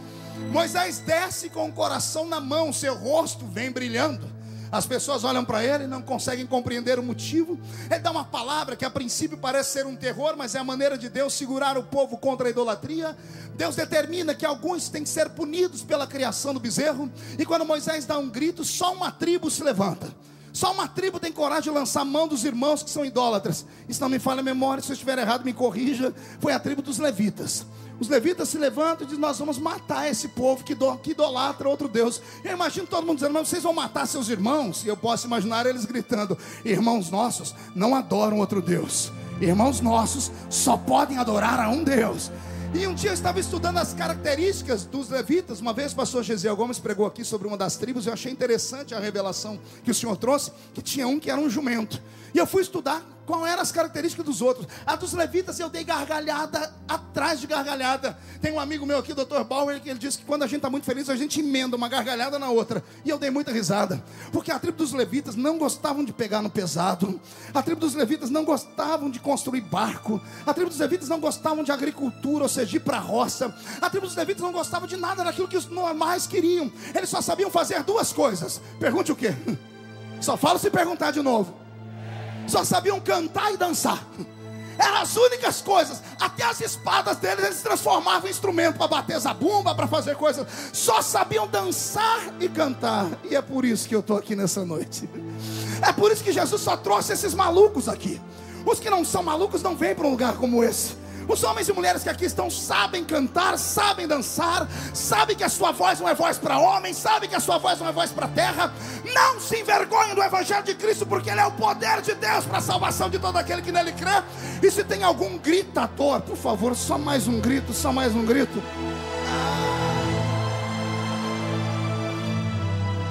Moisés desce com o coração na mão, seu rosto vem brilhando. As pessoas olham para ele e não conseguem compreender o motivo. Ele dá uma palavra que a princípio parece ser um terror, mas é a maneira de Deus segurar o povo contra a idolatria. Deus determina que alguns têm que ser punidos pela criação do bezerro. E quando Moisés dá um grito, só uma tribo se levanta. Só uma tribo tem coragem de lançar a mão dos irmãos que são idólatras. Isso não me falha a memória, se eu estiver errado me corrija. Foi a tribo dos levitas. Os levitas se levantam e dizem: nós vamos matar esse povo que idolatra outro Deus. Eu imagino todo mundo dizendo: mas vocês vão matar seus irmãos? E eu posso imaginar eles gritando: irmãos nossos não adoram outro Deus. Irmãos nossos só podem adorar a um Deus. E um dia eu estava estudando as características dos levitas. Uma vez o pastor Gesiel Gomes pregou aqui sobre uma das tribos. Eu achei interessante a revelação que o Senhor trouxe, que tinha um que era um jumento. E eu fui estudar qual eram as características dos outros. A dos levitas eu dei gargalhada atrás de gargalhada. Tem um amigo meu aqui, o Dr. Bauer, que ele disse que quando a gente está muito feliz, a gente emenda uma gargalhada na outra. E eu dei muita risada, porque a tribo dos levitas não gostavam de pegar no pesado. A tribo dos levitas não gostavam de construir barco. A tribo dos levitas não gostavam de agricultura, ou seja, ir para a roça. A tribo dos levitas não gostavam de nada daquilo que os normais queriam. Eles só sabiam fazer duas coisas. Pergunte o quê? Só falo se perguntar de novo. Só sabiam cantar e dançar. Eram as únicas coisas. Até as espadas deles eles transformavam em instrumento para bater zabumba, para fazer coisas. Só sabiam dançar e cantar. E é por isso que eu estou aqui nessa noite. É por isso que Jesus só trouxe esses malucos aqui. Os que não são malucos não vêm para um lugar como esse. Os homens e mulheres que aqui estão sabem cantar, sabem dançar, sabem que a sua voz não é voz para homens, sabem que a sua voz não é voz para a terra. Não se envergonhem do Evangelho de Cristo, porque ele é o poder de Deus para a salvação de todo aquele que nele crê. E se tem algum gritador, por favor, só mais um grito, só mais um grito.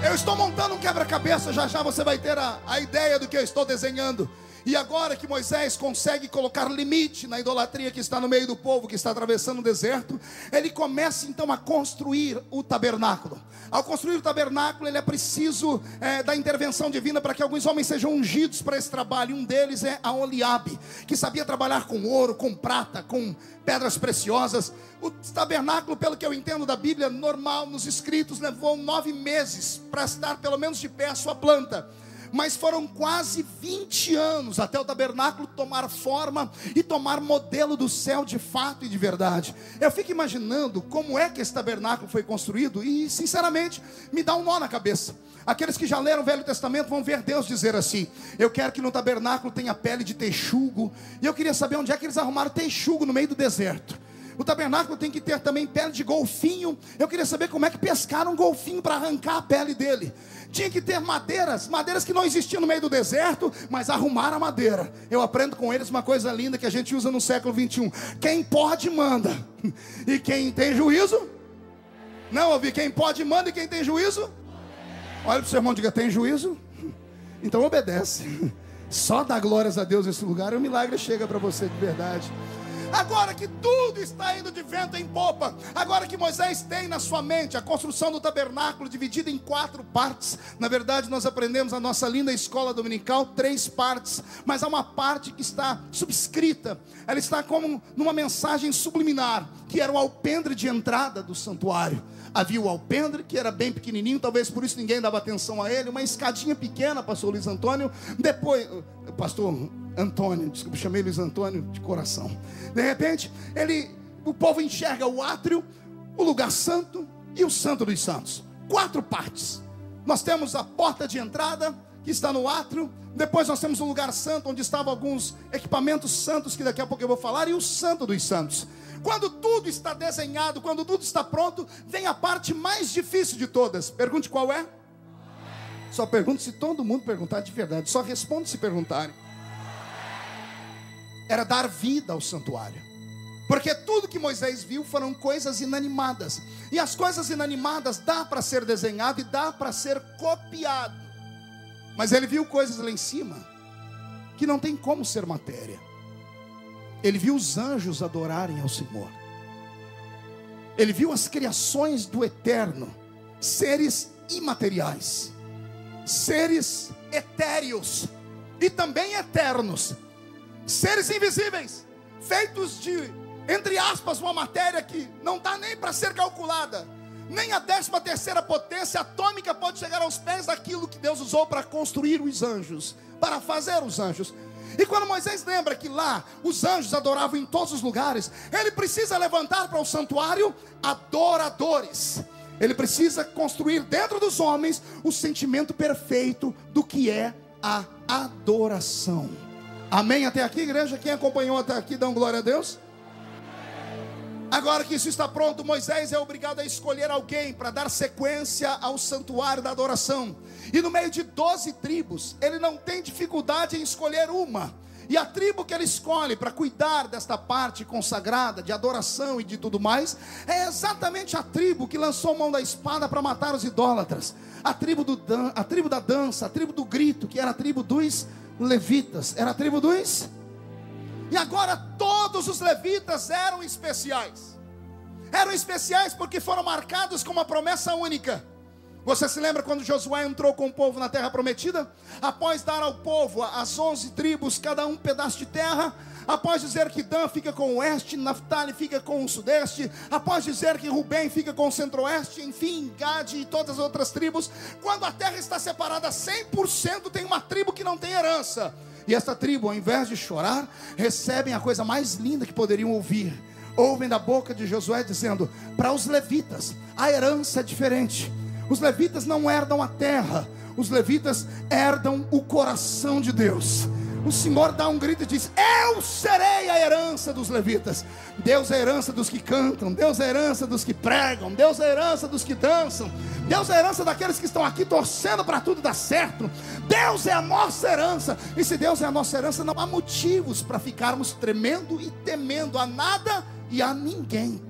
Eu estou montando um quebra-cabeça, já já você vai ter a ideia do que eu estou desenhando. E agora que Moisés consegue colocar limite na idolatria que está no meio do povo, que está atravessando o deserto, ele começa então a construir o tabernáculo. Ao construir o tabernáculo, ele é preciso da intervenção divina para que alguns homens sejam ungidos para esse trabalho. Um deles é Aholiabe, que sabia trabalhar com ouro, com prata, com pedras preciosas. O tabernáculo, pelo que eu entendo da Bíblia normal, nos escritos, levou 9 meses para estar pelo menos de pé a sua planta. Mas foram quase 20 anos até o tabernáculo tomar forma e tomar modelo do céu de fato e de verdade. Eu fico imaginando como é que esse tabernáculo foi construído e, sinceramente, me dá um nó na cabeça. Aqueles que já leram o Velho Testamento vão ver Deus dizer assim: eu quero que no tabernáculo tenha pele de texugo. E eu queria saber onde é que eles arrumaram texugo no meio do deserto. O tabernáculo tem que ter também pele de golfinho. Eu queria saber como é que pescaram um golfinho para arrancar a pele dele. Tinha que ter madeiras que não existiam no meio do deserto, mas arrumaram a madeira. Eu aprendo com eles uma coisa linda que a gente usa no século 21. Quem pode, manda. E quem tem juízo? Não ouvi, quem pode, manda, e quem tem juízo? Olha para o seu irmão e diga: tem juízo? Então obedece. Só dá glórias a Deus nesse lugar e o milagre chega para você de verdade. Agora que tudo está indo de vento em popa, agora que Moisés tem na sua mente a construção do tabernáculo dividida em 4 partes. Na verdade nós aprendemos na nossa linda escola dominical 3 partes, mas há uma parte que está subscrita. Ela está como numa mensagem subliminar, que era o alpendre de entrada do santuário. Havia o alpendre, que era bem pequenininho, talvez por isso ninguém dava atenção a ele. Uma escadinha pequena, pastor Luiz Antônio. Depois, pastor Antônio, desculpa, chamei Luiz Antônio de coração. De repente, o povo enxerga o átrio, o lugar santo e o santo dos santos. 4 partes. Nós temos a porta de entrada, que está no átrio. Depois nós temos um lugar santo, onde estavam alguns equipamentos santos, que daqui a pouco eu vou falar, e o santo dos santos. Quando tudo está desenhado, quando tudo está pronto, vem a parte mais difícil de todas. Pergunte qual é? Só pergunto se todo mundo perguntar de verdade. Só responde se perguntarem. Era dar vida ao santuário. Porque tudo que Moisés viu foram coisas inanimadas. E as coisas inanimadas dá para ser desenhado e dá para ser copiado. Mas ele viu coisas lá em cima que não tem como ser matéria. Ele viu os anjos adorarem ao Senhor. Ele viu as criações do Eterno seres imateriais, seres etéreos e também eternos, seres invisíveis, feitos de, entre aspas, uma matéria que não dá nem para ser calculada. Nem a 13ª potência atômica pode chegar aos pés daquilo que Deus usou para construir os anjos, para fazer os anjos. E quando Moisés lembra que lá os anjos adoravam em todos os lugares, ele precisa levantar para o santuário adoradores. Ele precisa construir dentro dos homens o sentimento perfeito do que é a adoração. Amém até aqui, igreja? Quem acompanhou até aqui, dão glória a Deus. Agora que isso está pronto, Moisés é obrigado a escolher alguém para dar sequência ao santuário da adoração. E no meio de 12 tribos, ele não tem dificuldade em escolher uma. E a tribo que ele escolhe para cuidar desta parte consagrada, de adoração e de tudo mais, é exatamente a tribo que lançou mão da espada para matar os idólatras. A tribo da dança, a tribo do grito, que era a tribo dos levitas. Era a tribo dos... E agora todos os levitas eram especiais. Eram especiais porque foram marcados com uma promessa única. Você se lembra quando Josué entrou com o povo na terra prometida? Após dar ao povo as 11 tribos, cada um pedaço de terra, após dizer que Dan fica com o oeste, Naftali fica com o sudeste, após dizer que Rubem fica com o centro-oeste, enfim, Gade e todas as outras tribos, quando a terra está separada 100%, tem uma tribo que não tem herança. E esta tribo, ao invés de chorar, recebem a coisa mais linda que poderiam ouvir. Ouvem da boca de Josué dizendo: para os levitas a herança é diferente. Os levitas não herdam a terra, os levitas herdam o coração de Deus. O Senhor dá um grito e diz: eu serei a herança dos levitas. Deus é a herança dos que cantam, Deus é a herança dos que pregam, Deus é a herança dos que dançam, Deus é a herança daqueles que estão aqui torcendo para tudo dar certo. Deus é a nossa herança. E se Deus é a nossa herança, não há motivos para ficarmos tremendo e temendo a nada e a ninguém.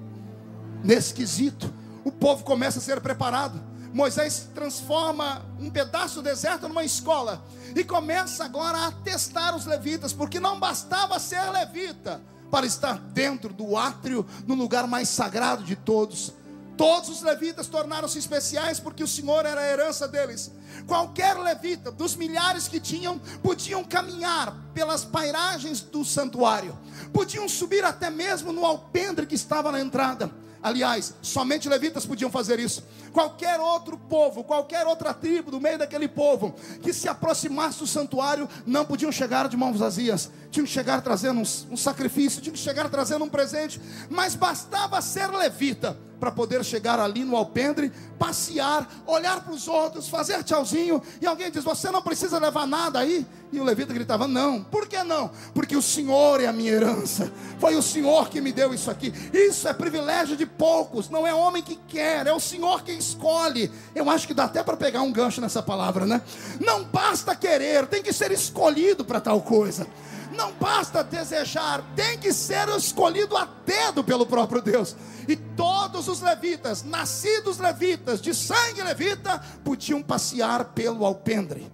Nesse quesito, o povo começa a ser preparado. Moisés transforma um pedaço do deserto numa escola e começa agora a testar os levitas, porque não bastava ser levita para estar dentro do átrio, no lugar mais sagrado de todos. Todos os levitas tornaram-se especiais porque o Senhor era a herança deles. Qualquer levita, dos milhares que tinham, podiam caminhar pelas pairagens do santuário, podiam subir até mesmo no alpendre que estava na entrada. Aliás, somente levitas podiam fazer isso. Qualquer outro povo, qualquer outra tribo do meio daquele povo que se aproximasse do santuário, não podiam chegar de mãos vazias. Tinham que chegar trazendo um sacrifício, tinham que chegar trazendo um presente. Mas bastava ser levita para poder chegar ali no alpendre, passear, olhar para os outros, fazer tchauzinho. E alguém diz: você não precisa levar nada aí? E o levita gritava: não. Por que não? Porque o Senhor é a minha herança. Foi o Senhor que me deu isso aqui. Isso é privilégio de poucos. Não é homem que quer, é o Senhor quem escolhe. Eu acho que dá até para pegar um gancho nessa palavra, né? Não basta querer, tem que ser escolhido para tal coisa. Não basta desejar, tem que ser escolhido a dedo pelo próprio Deus. E todos os levitas, nascidos levitas, de sangue levita, podiam passear pelo alpendre.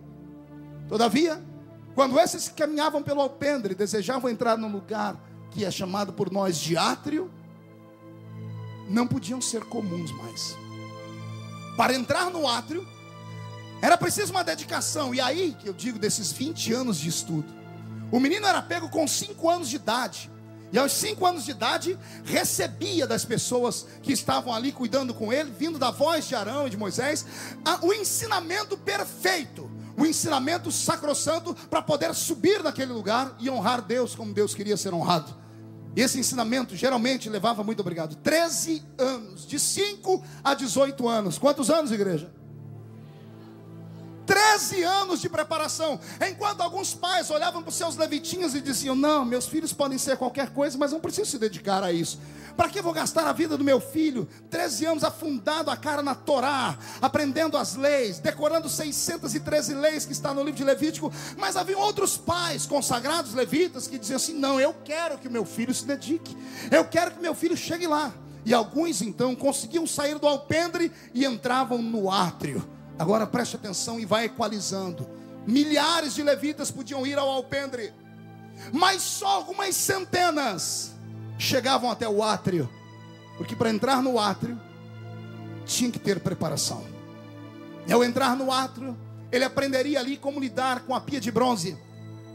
Todavia, quando esses que caminhavam pelo alpendre desejavam entrar num lugar que é chamado por nós de átrio, não podiam ser comuns mais. Para entrar no átrio era preciso uma dedicação. E aí que eu digo desses 20 anos de estudo. O menino era pego com 5 anos de idade. E aos 5 anos de idade recebia das pessoas que estavam ali cuidando com ele, vindo da voz de Arão e de Moisés, o ensinamento perfeito, o ensinamento sacrossanto para poder subir naquele lugar e honrar Deus como Deus queria ser honrado. E esse ensinamento geralmente levava, muito obrigado, 13 anos, de 5 a 18 anos. Quantos anos, igreja? 13 anos de preparação. Enquanto alguns pais olhavam para os seus levitinhos e diziam: não, meus filhos podem ser qualquer coisa, mas não preciso se dedicar a isso. Para que vou gastar a vida do meu filho 13 anos afundado a cara na Torá, aprendendo as leis, decorando 613 leis que está no livro de Levítico? Mas havia outros pais consagrados levitas que diziam assim: não, eu quero que o meu filho se dedique, eu quero que meu filho chegue lá. E alguns então conseguiam sair do alpendre e entravam no átrio. Agora preste atenção e vai equalizando. Milhares de levitas podiam ir ao alpendre, mas só algumas centenas chegavam até o átrio. Porque para entrar no átrio tinha que ter preparação. Ao entrar no átrio, ele aprenderia ali como lidar com a pia de bronze,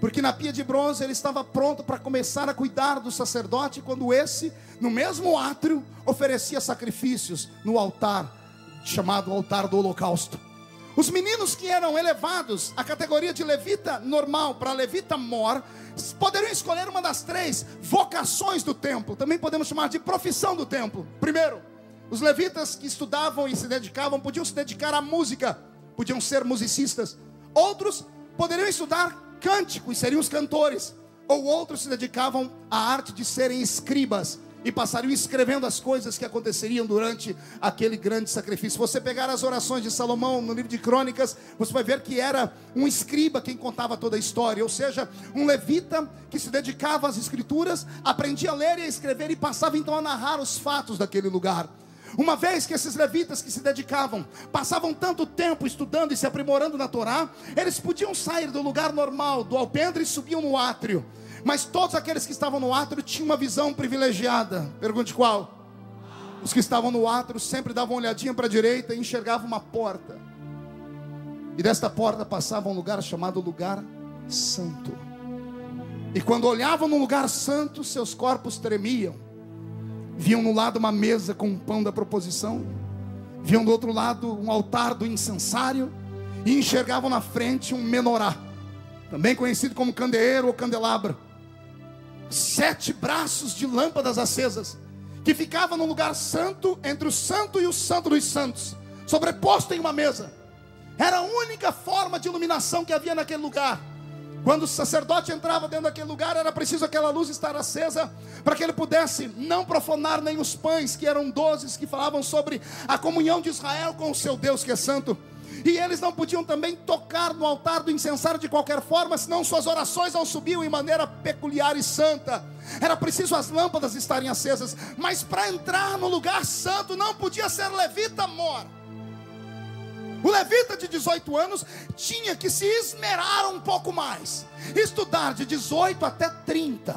porque na pia de bronze ele estava pronto para começar a cuidar do sacerdote, quando esse, no mesmo átrio, oferecia sacrifícios no altar, chamado altar do holocausto. Os meninos que eram elevados à categoria de levita normal para levita mor, poderiam escolher uma das 3 vocações do templo, também podemos chamar de profissão do templo. Primeiro, os levitas que estudavam e se dedicavam, podiam se dedicar à música, podiam ser musicistas. Outros poderiam estudar cânticos, seriam os cantores. Ou outros se dedicavam à arte de serem escribas e passariam escrevendo as coisas que aconteceriam durante aquele grande sacrifício. Se você pegar as orações de Salomão no livro de Crônicas, você vai ver que era um escriba quem contava toda a história, ou seja, um levita que se dedicava às escrituras, aprendia a ler e a escrever e passava então a narrar os fatos daquele lugar. Uma vez que esses levitas que se dedicavam, passavam tanto tempo estudando e se aprimorando na Torá, eles podiam sair do lugar normal, do alpendre, e subiam no átrio. Mas todos aqueles que estavam no átrio tinham uma visão privilegiada. Pergunte qual? Os que estavam no átrio sempre davam uma olhadinha para a direita e enxergavam uma porta. E desta porta passava um lugar chamado lugar santo. E quando olhavam no lugar santo, seus corpos tremiam. Viam no lado uma mesa com um pão da proposição, viam do outro lado um altar do incensário, e enxergavam na frente um menorá, também conhecido como candeeiro ou candelabro, 7 braços de lâmpadas acesas, que ficavam no lugar santo, entre o santo e o santo dos santos, sobreposto em uma mesa. Era a única forma de iluminação que havia naquele lugar. Quando o sacerdote entrava dentro daquele lugar, era preciso aquela luz estar acesa, para que ele pudesse não profanar nem os pães, que eram 12, que falavam sobre a comunhão de Israel com o seu Deus que é santo. E eles não podiam também tocar no altar do incensário de qualquer forma, senão suas orações não subiam em maneira peculiar e santa. Era preciso as lâmpadas estarem acesas. Mas para entrar no lugar santo não podia ser levita mor. O levita de 18 anos tinha que se esmerar um pouco mais, estudar de 18 até 30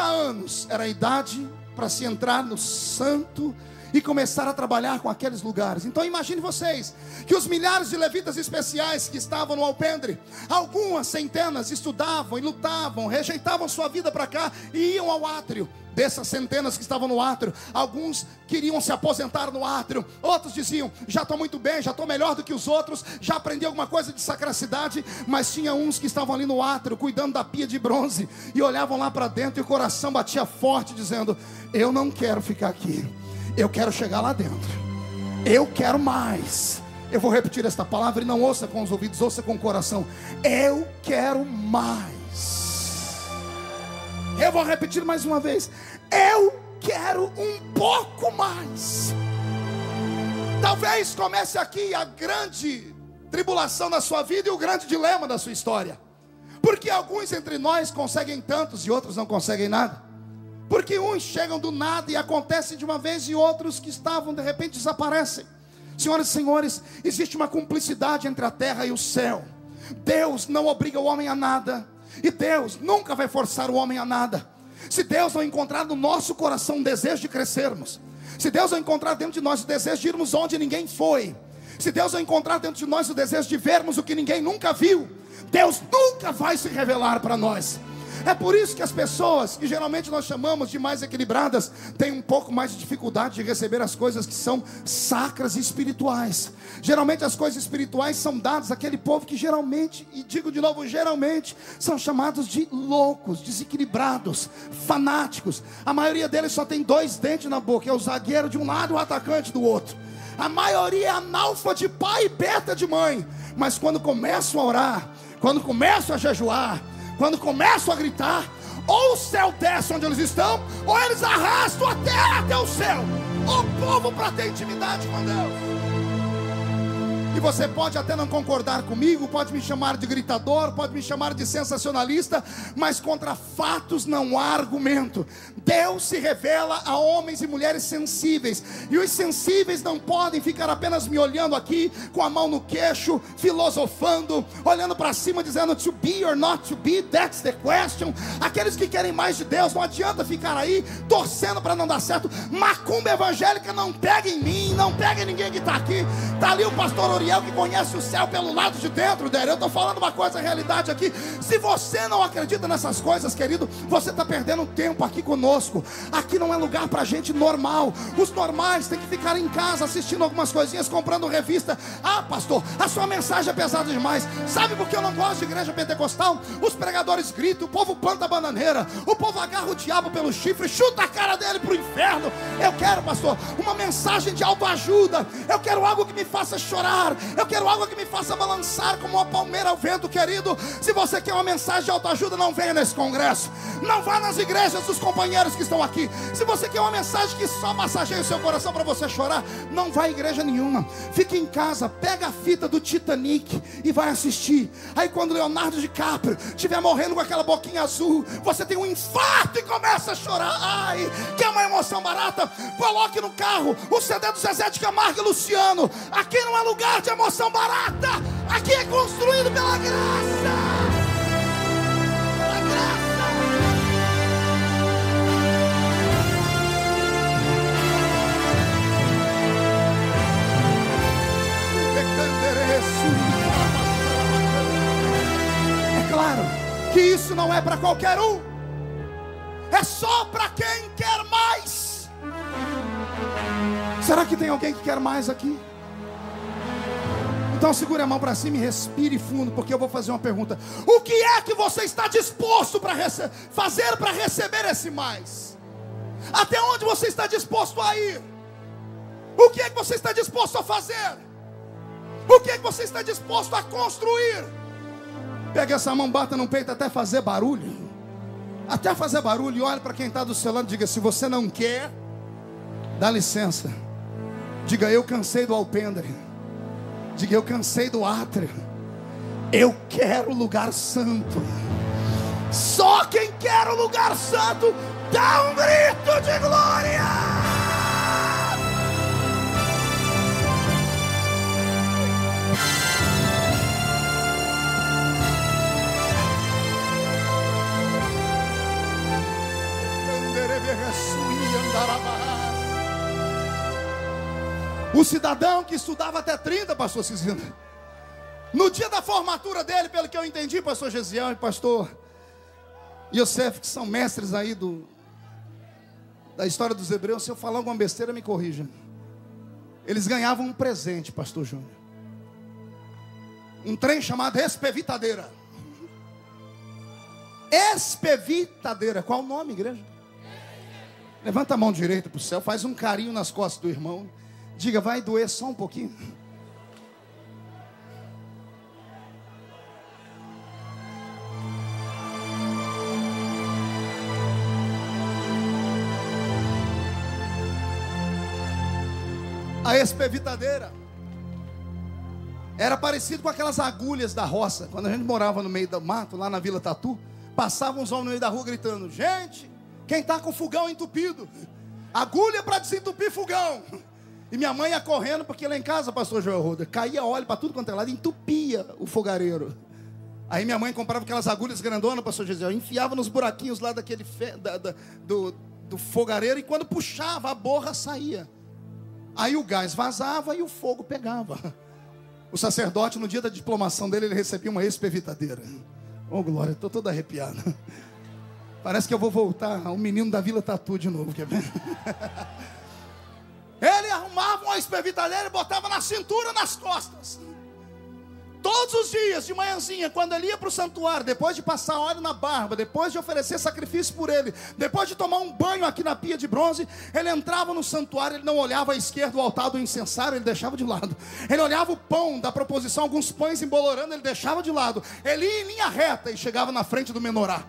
anos era a idade para se entrar no santo e começar a trabalhar com aqueles lugares. Então imagine vocês que os milhares de levitas especiais que estavam no alpendre, algumas centenas estudavam e lutavam, rejeitavam sua vida para cá e iam ao átrio. Dessas centenas que estavam no átrio, alguns queriam se aposentar no átrio, outros diziam, já estou muito bem, já estou melhor do que os outros, já aprendi alguma coisa de sacracidade. Mas tinha uns que estavam ali no átrio, cuidando da pia de bronze, e olhavam lá para dentro e o coração batia forte, dizendo, eu não quero ficar aqui, eu quero chegar lá dentro, eu quero mais. Eu vou repetir esta palavra e não ouça com os ouvidos, ouça com o coração. Eu quero mais. Eu vou repetir mais uma vez. Eu quero um pouco mais. Talvez comece aqui a grande tribulação da sua vida e o grande dilema da sua história. Porque alguns entre nós conseguem tantos e outros não conseguem nada. Porque uns chegam do nada e acontecem de uma vez, e outros que estavam de repente desaparecem. Senhoras e senhores, existe uma cumplicidade entre a terra e o céu. Deus não obriga o homem a nada, e Deus nunca vai forçar o homem a nada. Se Deus não encontrar no nosso coração um desejo de crescermos, se Deus não encontrar dentro de nós o desejo de irmos onde ninguém foi, se Deus não encontrar dentro de nós o desejo de vermos o que ninguém nunca viu, Deus nunca vai se revelar para nós. É por isso que as pessoas, que geralmente nós chamamos de mais equilibradas, têm um pouco mais de dificuldade de receber as coisas que são sacras e espirituais. Geralmente as coisas espirituais são dadas àquele povo que geralmente, e digo de novo, geralmente, são chamados de loucos, desequilibrados, fanáticos. A maioria deles só tem 2 dentes na boca, é o zagueiro de um lado e o atacante do outro. A maioria é analfa de pai e beta de mãe. Mas quando começam a orar, quando começam a jejuar, quando começam a gritar, ou o céu desce onde eles estão, ou eles arrastam a terra até o céu. O povo para ter intimidade com Deus. E você pode até não concordar comigo, pode me chamar de gritador, pode me chamar de sensacionalista, mas contra fatos não há argumento. Deus se revela a homens e mulheres sensíveis, e os sensíveis não podem ficar apenas me olhando aqui com a mão no queixo, filosofando, olhando para cima, dizendo to be or not to be, that's the question. Aqueles que querem mais de Deus, não adianta ficar aí torcendo para não dar certo. Macumba evangélica não pega em mim, não pega em ninguém que está aqui. Está ali o pastor Uriel que conhece o céu pelo lado de dentro dele. Eu estou falando uma coisa, realidade aqui. Se você não acredita nessas coisas, querido, você está perdendo tempo aqui conosco. Aqui não é lugar para gente normal. Os normais têm que ficar em casa assistindo algumas coisinhas, comprando revista. Ah, pastor, a sua mensagem é pesada demais. Sabe por que eu não gosto de igreja pentecostal? Os pregadores gritam, o povo planta bananeira, o povo agarra o diabo pelo chifre, chuta a cara dele para o inferno. Eu quero, pastor, uma mensagem de autoajuda. Eu quero algo que me faça chorar. Eu quero algo que me faça balançar como uma palmeira ao vento, querido. Se você quer uma mensagem de autoajuda, não venha nesse congresso. Não vá nas igrejas dos companheiros que estão aqui. Se você quer uma mensagem que só massageie o seu coração para você chorar, não vá a igreja nenhuma. Fique em casa, pega a fita do Titanic e vai assistir. Aí quando Leonardo DiCaprio estiver morrendo com aquela boquinha azul, você tem um infarto e começa a chorar. Ai, que é uma emoção barata. Coloque no carro o CD do Zezé de Camargo e Luciano. Aqui não é lugar de emoção barata. Aqui é construído pela graça. Pela graça. É claro que isso não é para qualquer um. É só para quem quer mais. Será que tem alguém que quer mais aqui? Então segure a mão para cima e respire fundo, porque eu vou fazer uma pergunta. O que é que você está disposto para fazer para receber esse mais? Até onde você está disposto a ir? O que é que você está disposto a fazer? O que é que você está disposto a construir? Pega essa mão, bata no peito até fazer barulho. Até fazer barulho. E olha para quem está do seu lado e diga: se você não quer, dá licença. Diga: eu cansei do alpendre. Diga: eu cansei do átrio. Eu quero o lugar santo. Só quem quer o lugar santo dá um grito de glória. O cidadão que estudava até 30, pastor Cizinho, no dia da formatura dele, pelo que eu entendi, pastor Gesiel e pastor Yosef, que são mestres aí da história dos hebreus, se eu falar alguma besteira, me corrija. Eles ganhavam um presente, pastor Júnior. Um trem chamado espevitadeira. Espevitadeira. Qual o nome, igreja? Levanta a mão direita para o céu, faz um carinho nas costas do irmão. Diga: vai doer só um pouquinho. A espevitadeira era parecido com aquelas agulhas da roça. Quando a gente morava no meio do mato, lá na Vila Tatu, passavam uns homens no meio da rua gritando: gente, quem está com fogão entupido? Agulha para desentupir fogão. E minha mãe ia correndo, porque lá em casa, pastor Joel Roder, caía óleo para tudo quanto é lado, entupia o fogareiro. Aí minha mãe comprava aquelas agulhas grandonas, pastor Gisele, enfiava nos buraquinhos lá daquele do fogareiro, e quando puxava, a borra saía. Aí o gás vazava e o fogo pegava. O sacerdote, no dia da diplomação dele, ele recebia uma espevitadeira. Oh glória, estou todo arrepiado. Parece que eu vou voltar ao menino da Vila Tatu de novo, quer ver? Ele arrumava uma espevitadeira e botava na cintura, nas costas. Todos os dias, de manhãzinha, quando ele ia para o santuário, depois de passar óleo na barba, depois de oferecer sacrifício por ele, depois de tomar um banho aqui na pia de bronze, ele entrava no santuário, ele não olhava à esquerda o altar do incensário, ele deixava de lado. Ele olhava o pão da proposição, alguns pães embolorando, ele deixava de lado. Ele ia em linha reta e chegava na frente do menorá.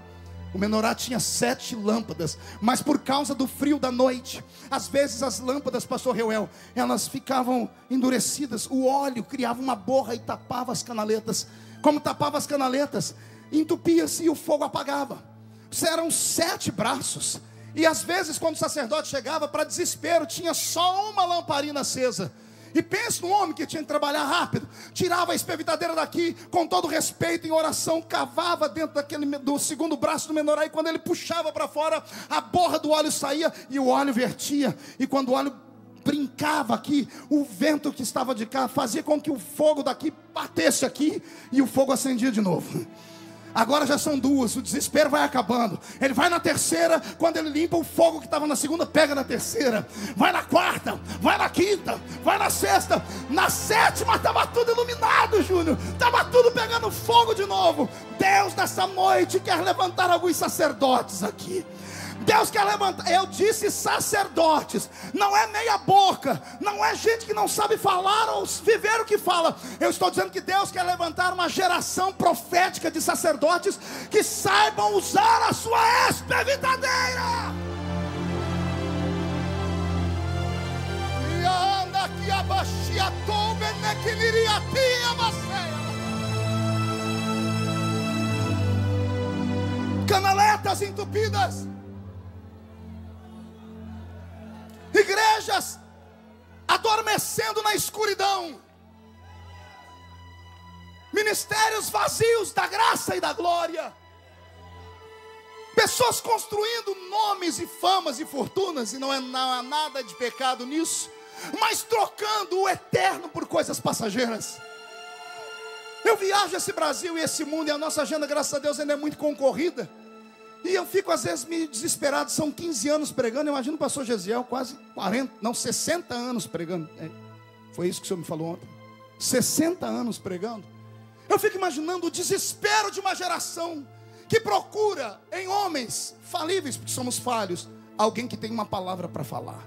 O menorá tinha 7 lâmpadas, mas por causa do frio da noite, às vezes as lâmpadas, pastor Reuel, elas ficavam endurecidas. O óleo criava uma borra e tapava as canaletas. Como tapava as canaletas, entupia-se e o fogo apagava. Eram 7 braços. E às vezes quando o sacerdote chegava, para desespero, tinha só uma lamparina acesa. E pensa no homem que tinha que trabalhar rápido. Tirava a espevitadeira daqui, com todo respeito, em oração, cavava dentro do segundo braço do menorá. E quando ele puxava para fora, a borra do óleo saía e o óleo vertia. E quando o óleo brincava aqui, o vento que estava de cá fazia com que o fogo daqui batesse aqui e o fogo acendia de novo. Agora já são 2, o desespero vai acabando. Ele vai na terceira, quando ele limpa, o fogo que estava na segunda pega na terceira. Vai na quarta, vai na quinta, vai na sexta. Na 7ª estava tudo iluminado, Júnior. Estava tudo pegando fogo de novo. Deus nessa noite quer levantar alguns sacerdotes aqui. Deus quer levantar, eu disse sacerdotes, não é meia boca, não é gente que não sabe falar ou viver o que fala. Eu estou dizendo que Deus quer levantar uma geração profética de sacerdotes que saibam usar a sua espevitadeira. E anda aqui abaixia toube nequiniriatia baceia. Canaletas entupidas. Igrejas adormecendo na escuridão. Ministérios vazios da graça e da glória. Pessoas construindo nomes e famas e fortunas. E não há nada de pecado nisso. Mas trocando o eterno por coisas passageiras. Eu viajo esse Brasil e esse mundo. E a nossa agenda, graças a Deus, ainda é muito concorrida. E eu fico às vezes meio desesperado. São 15 anos pregando. Eu imagino o pastor Gesiel quase 60 anos pregando. Foi isso que o senhor me falou ontem. 60 anos pregando. Eu fico imaginando o desespero de uma geração que procura em homens falíveis, porque somos falhos, alguém que tem uma palavra para falar,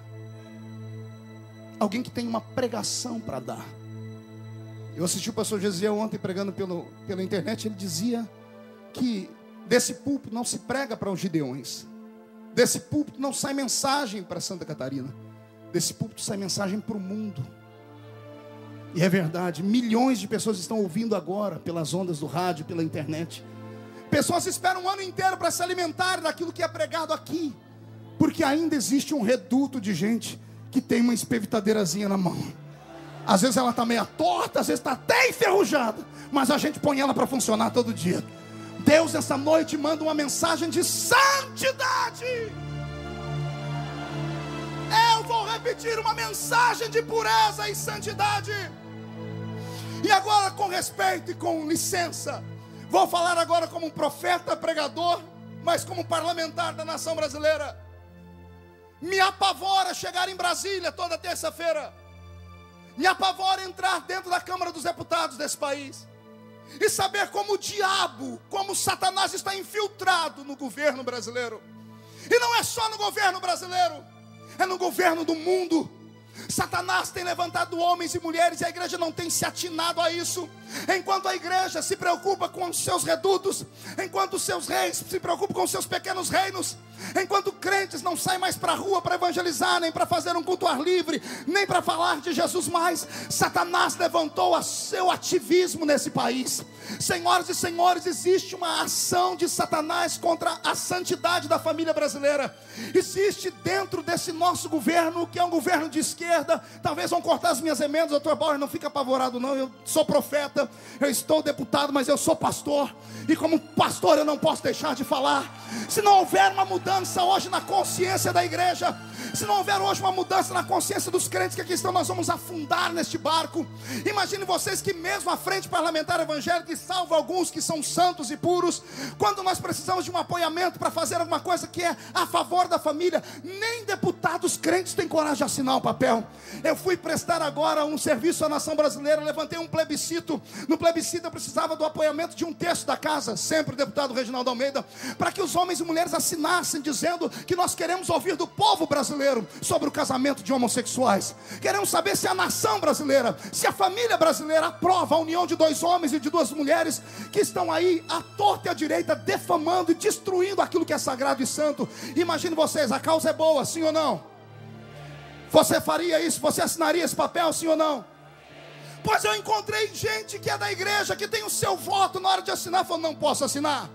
alguém que tem uma pregação para dar. Eu assisti o pastor Gesiel ontem pregando pela internet. Ele dizia que desse púlpito não se prega para os Gideões. Desse púlpito não sai mensagem para Santa Catarina. Desse púlpito sai mensagem para o mundo. E é verdade, milhões de pessoas estão ouvindo agora pelas ondas do rádio, pela internet. Pessoas esperam um ano inteiro para se alimentar daquilo que é pregado aqui, porque ainda existe um reduto de gente que tem uma espevitadeirazinha na mão. Às vezes ela está meio torta, às vezes está até enferrujada, mas a gente põe ela para funcionar todo dia. Deus essa noite manda uma mensagem de santidade. Eu vou repetir, uma mensagem de pureza e santidade. E agora, com respeito e com licença, vou falar agora como um profeta, pregador, mas como parlamentar da nação brasileira. Me apavora chegar em Brasília toda terça-feira. Me apavora entrar dentro da Câmara dos Deputados desse país e saber como o diabo, como Satanás está infiltrado no governo brasileiro. E não é só no governo brasileiro, é no governo do mundo. Satanás tem levantado homens e mulheres e a igreja não tem se atinado a isso. Enquanto a igreja se preocupa com os seus redutos, enquanto os seus reis se preocupam com os seus pequenos reinos, enquanto crentes não saem mais para a rua para evangelizar, nem para fazer um culto ar livre, nem para falar de Jesus mais, Satanás levantou o seu ativismo nesse país. Senhoras e senhores, existe uma ação de Satanás contra a santidade da família brasileira. Existe dentro desse nosso governo, que é um governo de esquerda. Talvez vão cortar as minhas emendas, doutor Bauer, não fica apavorado não, eu sou profeta, eu estou deputado, mas eu sou pastor, e como pastor eu não posso deixar de falar. Se não houver uma mudança hoje na consciência da igreja, se não houver hoje uma mudança na consciência dos crentes que aqui estão, nós vamos afundar neste barco. Imagine vocês que mesmo a frente parlamentar evangélica, salvo alguns que são santos e puros, quando nós precisamos de um apoiamento para fazer alguma coisa que é a favor da família, nem deputados crentes têm coragem de assinar o papel. Eu fui prestar agora um serviço à nação brasileira, levantei um plebiscito. No plebiscito eu precisava do apoiamento de 1/3 da casa, sempre o deputado Reginaldo Almeida, para que os homens e mulheres assinassem mandassem dizendo que nós queremos ouvir do povo brasileiro sobre o casamento de homossexuais. Queremos saber se a nação brasileira, se a família brasileira aprova a união de 2 homens e de 2 mulheres que estão aí à torta e à direita defamando e destruindo aquilo que é sagrado e santo. Imagine vocês, a causa é boa, sim ou não? Você faria isso? Você assinaria esse papel, sim ou não? Pois eu encontrei gente que é da igreja, que tem o seu voto, na hora de assinar, falou, não posso assinar.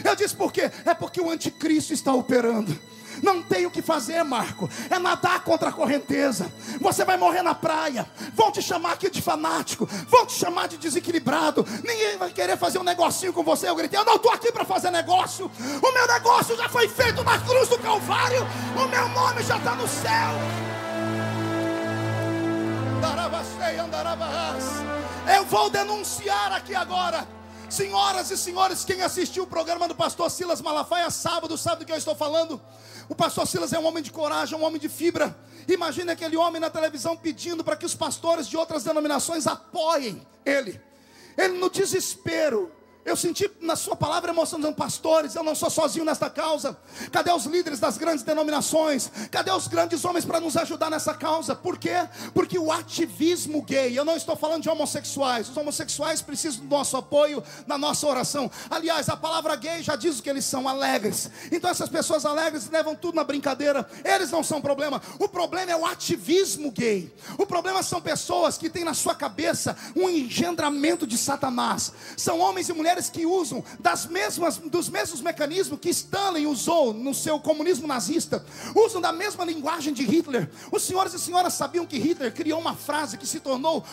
Eu disse, por quê? É porque o anticristo está operando. Não tem o que fazer, Marco, é nadar contra a correnteza. Você vai morrer na praia, vão te chamar aqui de fanático, vão te chamar de desequilibrado, ninguém vai querer fazer um negocinho com você. Eu gritei, eu não estou aqui para fazer negócio. O meu negócio já foi feito na cruz do Calvário, o meu nome já está no céu. Eu vou denunciar aqui agora. Senhoras e senhores, quem assistiu o programa do pastor Silas Malafaia sábado, sabe do que eu estou falando? O pastor Silas é um homem de coragem, um homem de fibra. Imagine aquele homem na televisão pedindo para que os pastores de outras denominações apoiem ele. Ele no desespero. Eu senti na sua palavra emoção dizendo, pastores, eu não sou sozinho nesta causa. Cadê os líderes das grandes denominações? Cadê os grandes homens para nos ajudar nessa causa? Por quê? Porque o ativismo gay, eu não estou falando de homossexuais. Os homossexuais precisam do nosso apoio na nossa oração. Aliás, a palavra gay já diz o que eles são, alegres. Então essas pessoas alegres levam tudo na brincadeira. Eles não são problema. O problema é o ativismo gay. O problema são pessoas que têm na sua cabeça um engendramento de Satanás. São homens e mulheres que usam dos mesmos mecanismos que Stalin usou no seu comunismo nazista, usam da mesma linguagem de Hitler. Os senhores e senhoras sabiam que Hitler criou uma frase que se tornou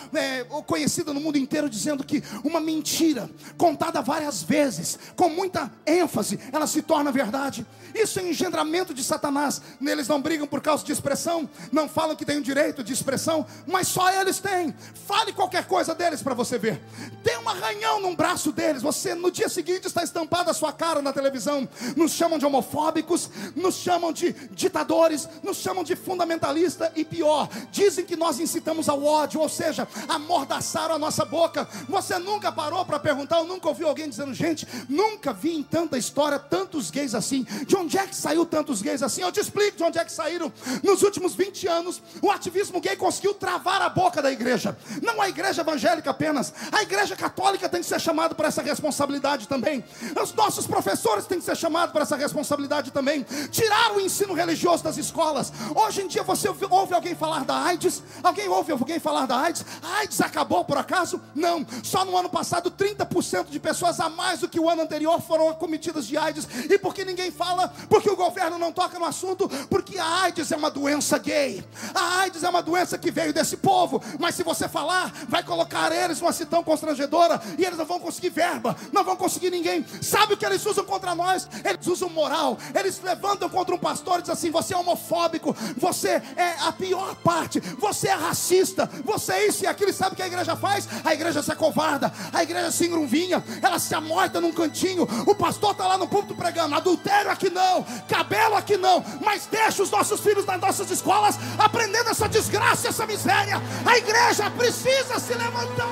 conhecida no mundo inteiro, dizendo que uma mentira contada várias vezes, com muita ênfase, ela se torna verdade. Isso é engendramento de Satanás. Eles não brigam por causa de expressão, não falam que tem o direito de expressão, mas só eles têm. Fale qualquer coisa deles para você ver. Tem um arranhão num braço deles, você no dia seguinte está estampada a sua cara na televisão. Nos chamam de homofóbicos, nos chamam de ditadores, nos chamam de fundamentalista e pior, dizem que nós incitamos ao ódio, ou seja, amordaçaram a nossa boca. Você nunca parou para perguntar, eu nunca ouvi alguém dizendo, gente, nunca vi em tanta história tantos gays assim. De onde é que saiu tantos gays assim? Eu te explico de onde é que saíram. Nos últimos 20 anos, o ativismo gay conseguiu travar a boca da igreja. Não a igreja evangélica apenas, a igreja católica tem que ser chamada para essa responsabilidade também. Os nossos professores têm que ser chamados para essa responsabilidade também. Tirar o ensino religioso das escolas. Hoje em dia você ouve alguém falar da AIDS? Alguém ouve alguém falar da AIDS? A AIDS acabou por acaso? Não. Só no ano passado 30% de pessoas a mais do que o ano anterior foram acometidas de AIDS. E por que ninguém fala? Porque o governo não toca no assunto. Porque a AIDS é uma doença gay. A AIDS é uma doença que veio desse povo. Mas se você falar, vai colocar eles numa situação constrangedora e eles não vão conseguir verba, não vão conseguir ninguém. Sabe o que eles usam contra nós? Eles usam moral. Eles levantam contra um pastor e dizem assim, você é homofóbico, você é a pior parte, você é racista, você é isso e aquilo. E sabe o que a igreja faz? A igreja se acovarda, a igreja se engrunvinha, ela se amorta num cantinho. O pastor está lá no púlpito pregando, adultério aqui não, cabelo aqui não, mas deixa os nossos filhos nas nossas escolas aprendendo essa desgraça, essa miséria. A igreja precisa se levantar.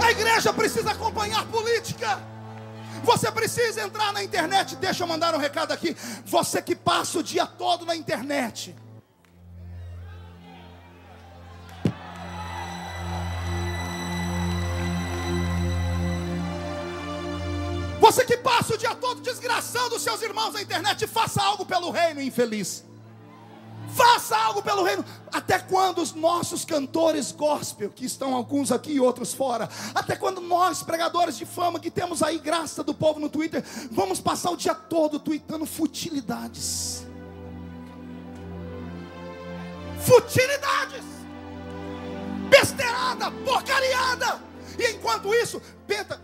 A igreja precisa acompanhar política. Você precisa entrar na internet. Deixa eu mandar um recado aqui. Você que passa o dia todo na internet, você que passa o dia todo desgraçando os seus irmãos na internet, faça algo pelo reino, infeliz. Faça algo pelo reino. Até quando os nossos cantores gospel, que estão alguns aqui e outros fora, até quando nós, pregadores de fama, que temos aí graça do povo no Twitter, vamos passar o dia todo tweetando futilidades? Futilidades, besteirada, porcariada. E enquanto isso,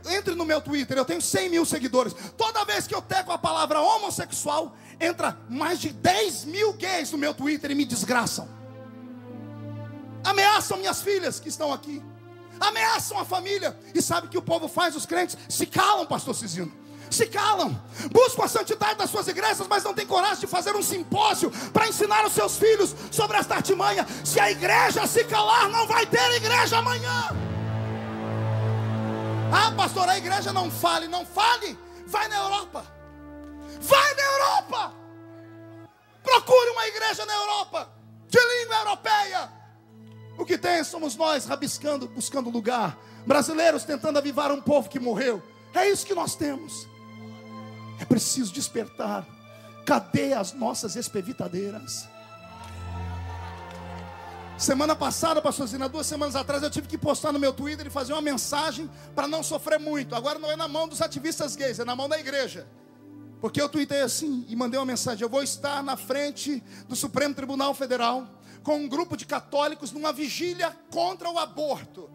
entre no meu Twitter, eu tenho 100 mil seguidores. Toda vez que eu teco a palavra homossexual, entra mais de 10 mil gays no meu Twitter e me desgraçam. Ameaçam minhas filhas que estão aqui, ameaçam a família. E sabe o que o povo faz? Os crentes se calam, pastor Cizino. Se calam, buscam a santidade das suas igrejas, mas não tem coragem de fazer um simpósio para ensinar os seus filhos sobre esta artimanha. Se a igreja se calar, não vai ter igreja amanhã. Ah, pastor, a igreja não fale. Não fale. Vai na Europa. Vai na Europa. Procure uma igreja na Europa, de língua europeia. O que tem somos nós rabiscando, buscando lugar. Brasileiros tentando avivar um povo que morreu. É isso que nós temos. É preciso despertar. Cadê as nossas espevitadeiras? Semana passada, pastorzinho, 2 semanas atrás, eu tive que postar no meu Twitter e fazer uma mensagem para não sofrer muito. Agora não é na mão dos ativistas gays, é na mão da igreja. Porque eu tuitei assim e mandei uma mensagem: eu vou estar na frente do Supremo Tribunal Federal com um grupo de católicos numa vigília contra o aborto.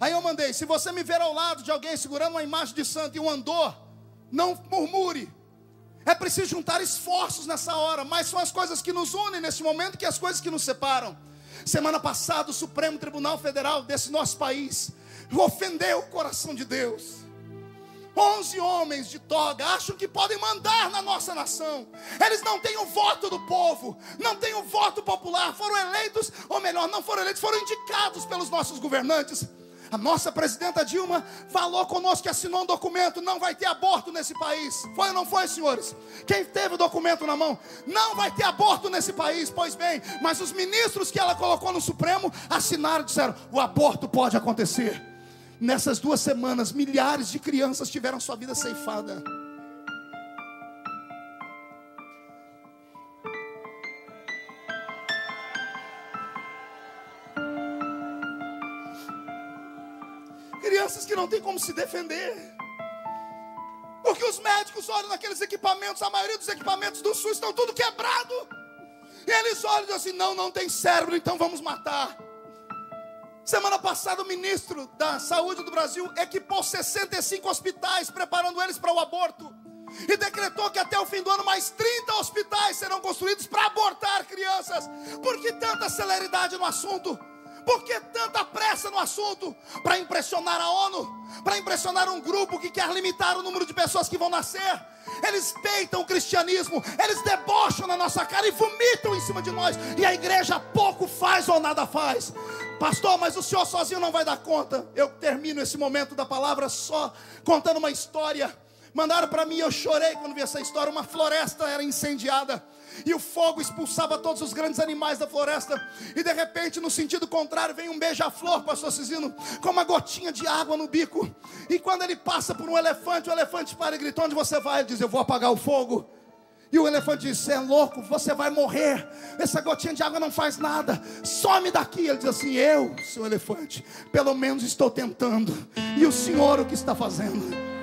Aí eu mandei: se você me ver ao lado de alguém segurando uma imagem de santo e um andor, não murmure. É preciso juntar esforços nessa hora, mas são as coisas que nos unem nesse momento que as coisas que nos separam. Semana passada, o Supremo Tribunal Federal desse nosso país ofendeu o coração de Deus. 11 homens de toga acham que podem mandar na nossa nação. Eles não têm o voto do povo, não têm o voto popular. Foram eleitos, ou melhor, não foram eleitos, foram indicados pelos nossos governantes. A nossa presidenta Dilma falou conosco que assinou um documento: não vai ter aborto nesse país. Foi ou não foi, senhores? Quem teve o documento na mão? Não vai ter aborto nesse país. Pois bem, mas os ministros que ela colocou no Supremo assinaram e disseram: o aborto pode acontecer. Nessas 2 semanas, milhares de crianças tiveram sua vida ceifada. Crianças que não têm como se defender. Porque os médicos olham naqueles equipamentos, a maioria dos equipamentos do SUS estão tudo quebrado. E eles olham e dizem assim: não tem cérebro, então vamos matar. Semana passada o ministro da Saúde do Brasil equipou 65 hospitais, preparando eles para o aborto. E decretou que até o fim do ano mais 30 hospitais serão construídos para abortar crianças. Por que tanta celeridade no assunto? Por que tanta pressa no assunto? Para impressionar a ONU? Para impressionar um grupo que quer limitar o número de pessoas que vão nascer? Eles peitam o cristianismo, eles debocham na nossa cara e vomitam em cima de nós. E a igreja pouco faz ou nada faz. Pastor, mas o senhor sozinho não vai dar conta. Eu termino esse momento da palavra só contando uma história. Mandaram para mim, eu chorei quando vi essa história. Uma floresta era incendiada e o fogo expulsava todos os grandes animais da floresta. E de repente, no sentido contrário, vem um beija-flor, pastor Cizino, com uma gotinha de água no bico. E quando ele passa por um elefante, o elefante para e grita: onde você vai? Ele diz: eu vou apagar o fogo. E o elefante diz: você é louco, você vai morrer. Essa gotinha de água não faz nada, some daqui. Ele diz assim: eu, seu elefante, pelo menos estou tentando. E o senhor o que está fazendo?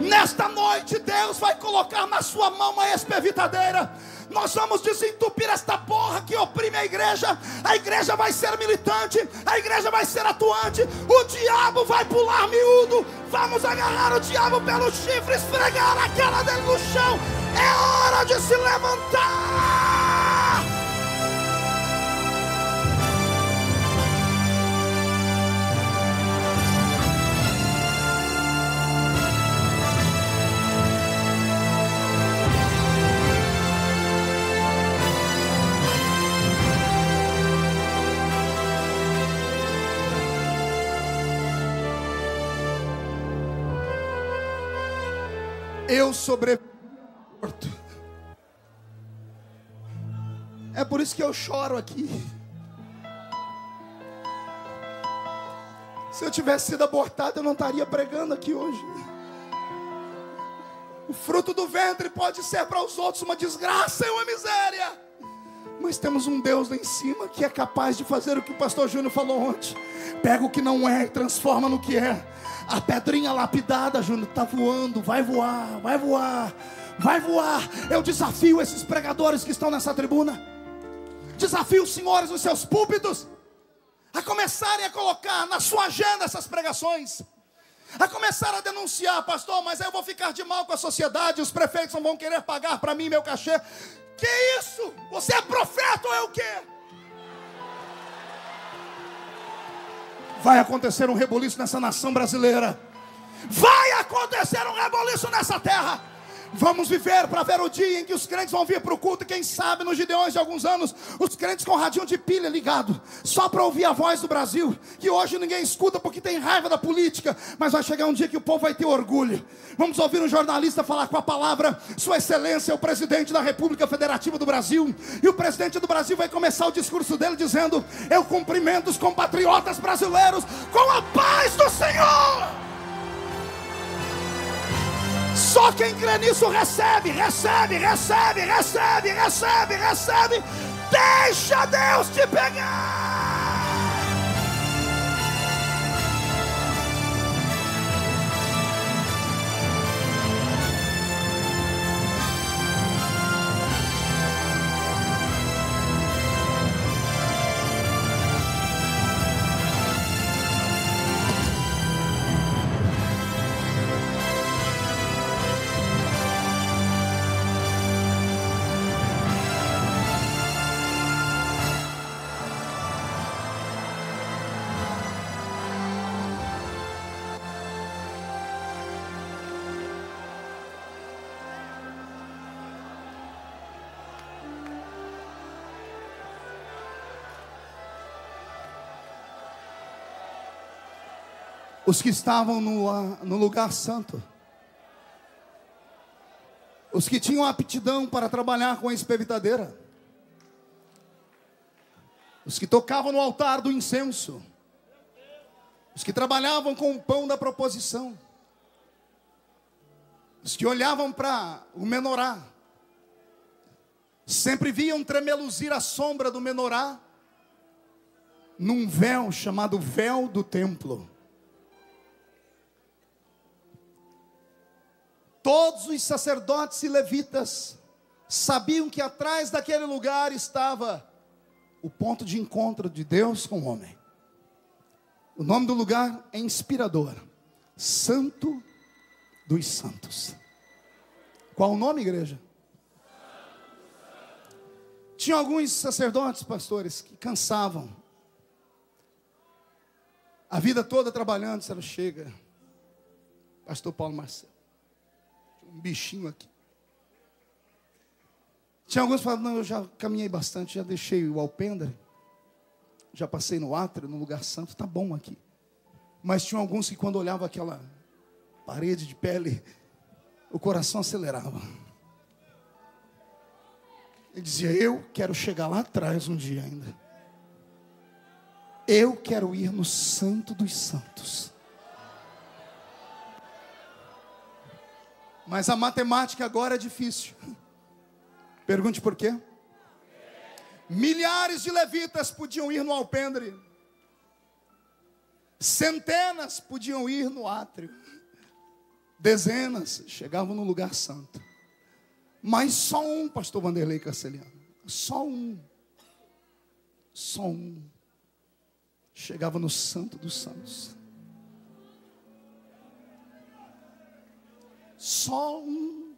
Nesta noite Deus vai colocar na sua mão uma espevitadeira. Nós vamos desentupir esta porra que oprime a igreja. A igreja vai ser militante, a igreja vai ser atuante. O diabo vai pular miúdo. Vamos agarrar o diabo pelo chifre, esfregar a cara dele no chão. É hora de se levantar. Eu sobrevivi. É por isso que eu choro aqui. Se eu tivesse sido abortado, eu não estaria pregando aqui hoje. O fruto do ventre pode ser para os outros uma desgraça e uma miséria, mas temos um Deus lá em cima que é capaz de fazer o que o pastor Júnior falou ontem. Pega o que não é e transforma no que é. A pedrinha lapidada, Júnior, está voando. Vai voar, vai voar, vai voar. Eu desafio esses pregadores que estão nessa tribuna, desafio os senhores nos seus púlpitos a começarem a colocar na sua agenda essas pregações, a começar a denunciar: pastor, mas aí eu vou ficar de mal com a sociedade, os prefeitos não vão querer pagar para mim meu cachê. Que isso? Você é profeta ou é o quê? Vai acontecer um rebuliço nessa nação brasileira. Vai acontecer um rebuliço nessa terra. Vamos viver para ver o dia em que os crentes vão vir para o culto. E quem sabe nos Gideões de alguns anos, os crentes com radinho de pilha ligado, só para ouvir a voz do Brasil, que hoje ninguém escuta porque tem raiva da política. Mas vai chegar um dia que o povo vai ter orgulho. Vamos ouvir um jornalista falar com a palavra: Sua Excelência é o presidente da República Federativa do Brasil. E o presidente do Brasil vai começar o discurso dele dizendo: eu cumprimento os compatriotas brasileiros com a paz do Senhor. Só quem crê nisso recebe, recebe, recebe, recebe, recebe, recebe. Deixa Deus te pegar. Os que estavam no lugar santo, os que tinham aptidão para trabalhar com a espevitadeira, os que tocavam no altar do incenso, os que trabalhavam com o pão da proposição, os que olhavam para o menorá, sempre viam tremeluzir a sombra do menorá num véu chamado véu do templo. Todos os sacerdotes e levitas sabiam que atrás daquele lugar estava o ponto de encontro de Deus com o homem. O nome do lugar é inspirador: Santo dos Santos. Qual o nome, igreja? Tinha alguns sacerdotes, pastores, que cansavam. A vida toda trabalhando, disseram: chega, pastor Paulo Marcelo, um bichinho aqui. Tinha alguns que falavam: não, eu já caminhei bastante, já deixei o alpendre, já passei no átrio, no lugar santo, tá bom aqui. Mas tinha alguns que quando olhavam aquela parede de pele, o coração acelerava. Ele dizia: eu quero chegar lá atrás um dia ainda. Eu quero ir no Santo dos Santos. Mas a matemática agora é difícil. Pergunte por quê? Milhares de levitas podiam ir no alpendre. Centenas podiam ir no átrio. Dezenas chegavam no lugar santo. Mas só um, pastor Vanderlei Carceliano, só um chegava no Santo dos Santos. Só um.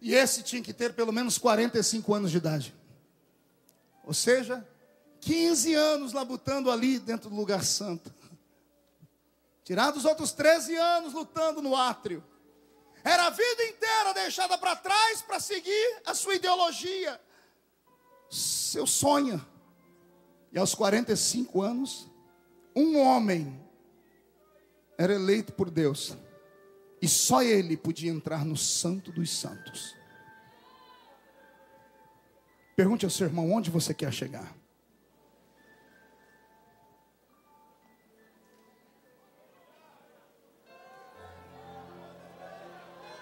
E esse tinha que ter pelo menos 45 anos de idade. Ou seja, 15 anos labutando ali dentro do lugar santo. Tirado os outros 13 anos lutando no átrio. Era a vida inteira deixada para trás para seguir a sua ideologia, seu sonho. E aos 45 anos, um homem era eleito por Deus. E só ele podia entrar no Santo dos Santos. Pergunte ao seu irmão: onde você quer chegar?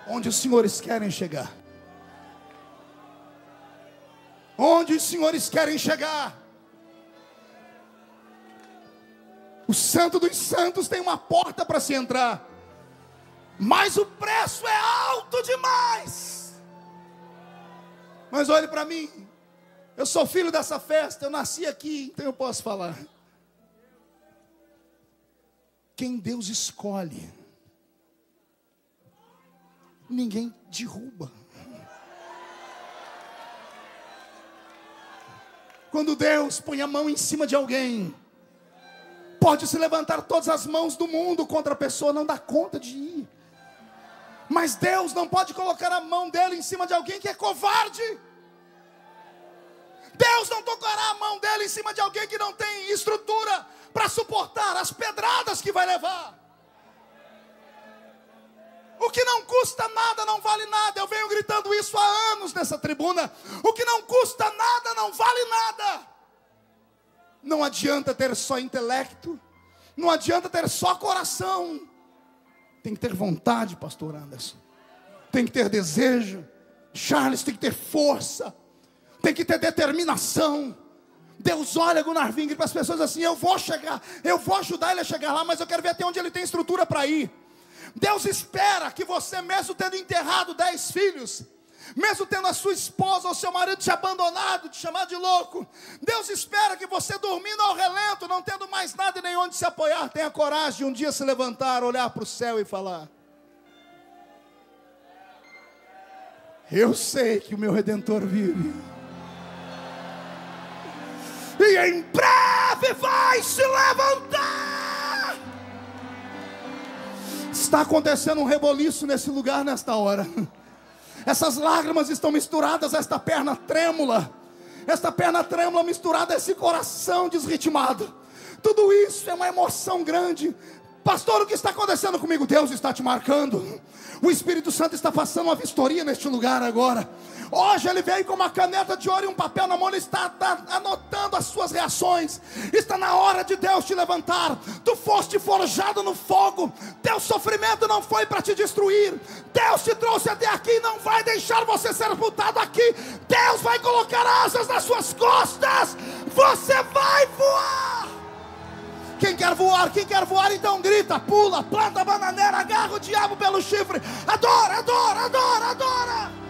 Onde os senhores querem chegar? Onde os senhores querem chegar? O Santo dos Santos tem uma porta para se entrar, mas o preço é alto demais. Mas olhe para mim, eu sou filho dessa festa, eu nasci aqui, então eu posso falar. Quem Deus escolhe, ninguém derruba. Quando Deus põe a mão em cima de alguém, pode se levantar todas as mãos do mundo contra a pessoa, não dá conta de ir. Mas Deus não pode colocar a mão dele em cima de alguém que é covarde. Deus não tocará a mão dele em cima de alguém que não tem estrutura para suportar as pedradas que vai levar. O que não custa nada não vale nada. Eu venho gritando isso há anos nessa tribuna. O que não custa nada não vale nada. Não adianta ter só intelecto. Não adianta ter só coração. Tem que ter vontade, pastor Anderson. Tem que ter desejo. Charles, tem que ter força. Tem que ter determinação. Deus olha Gunnar Wingre para as pessoas assim: eu vou chegar, eu vou ajudar ele a chegar lá, mas eu quero ver até onde ele tem estrutura para ir. Deus espera que você, mesmo tendo enterrado 10 filhos, mesmo tendo a sua esposa ou seu marido te abandonado, te chamado de louco, Deus espera que você, dormindo ao relento, não tendo mais nada e nem onde se apoiar, tenha coragem de um dia se levantar, olhar para o céu e falar: eu sei que o meu Redentor vive, e em breve vai se levantar. Está acontecendo um reboliço nesse lugar nesta hora. Essas lágrimas estão misturadas a esta perna trêmula. Esta perna trêmula misturada a esse coração desritimado. Tudo isso é uma emoção grande. Pastor, o que está acontecendo comigo? Deus está te marcando. O Espírito Santo está passando uma vistoria neste lugar agora. Hoje ele veio com uma caneta de ouro e um papel na mão. Ele está anotando as suas reações. Está na hora de Deus te levantar. Tu foste forjado no fogo. Teu sofrimento não foi para te destruir. Deus te trouxe até aqui e não vai deixar você ser sepultado aqui. Deus vai colocar asas nas suas costas. Você vai voar. Quem quer voar, então grita, pula, planta a bananeira, agarra o diabo pelo chifre. Adora, adora, adora, adora.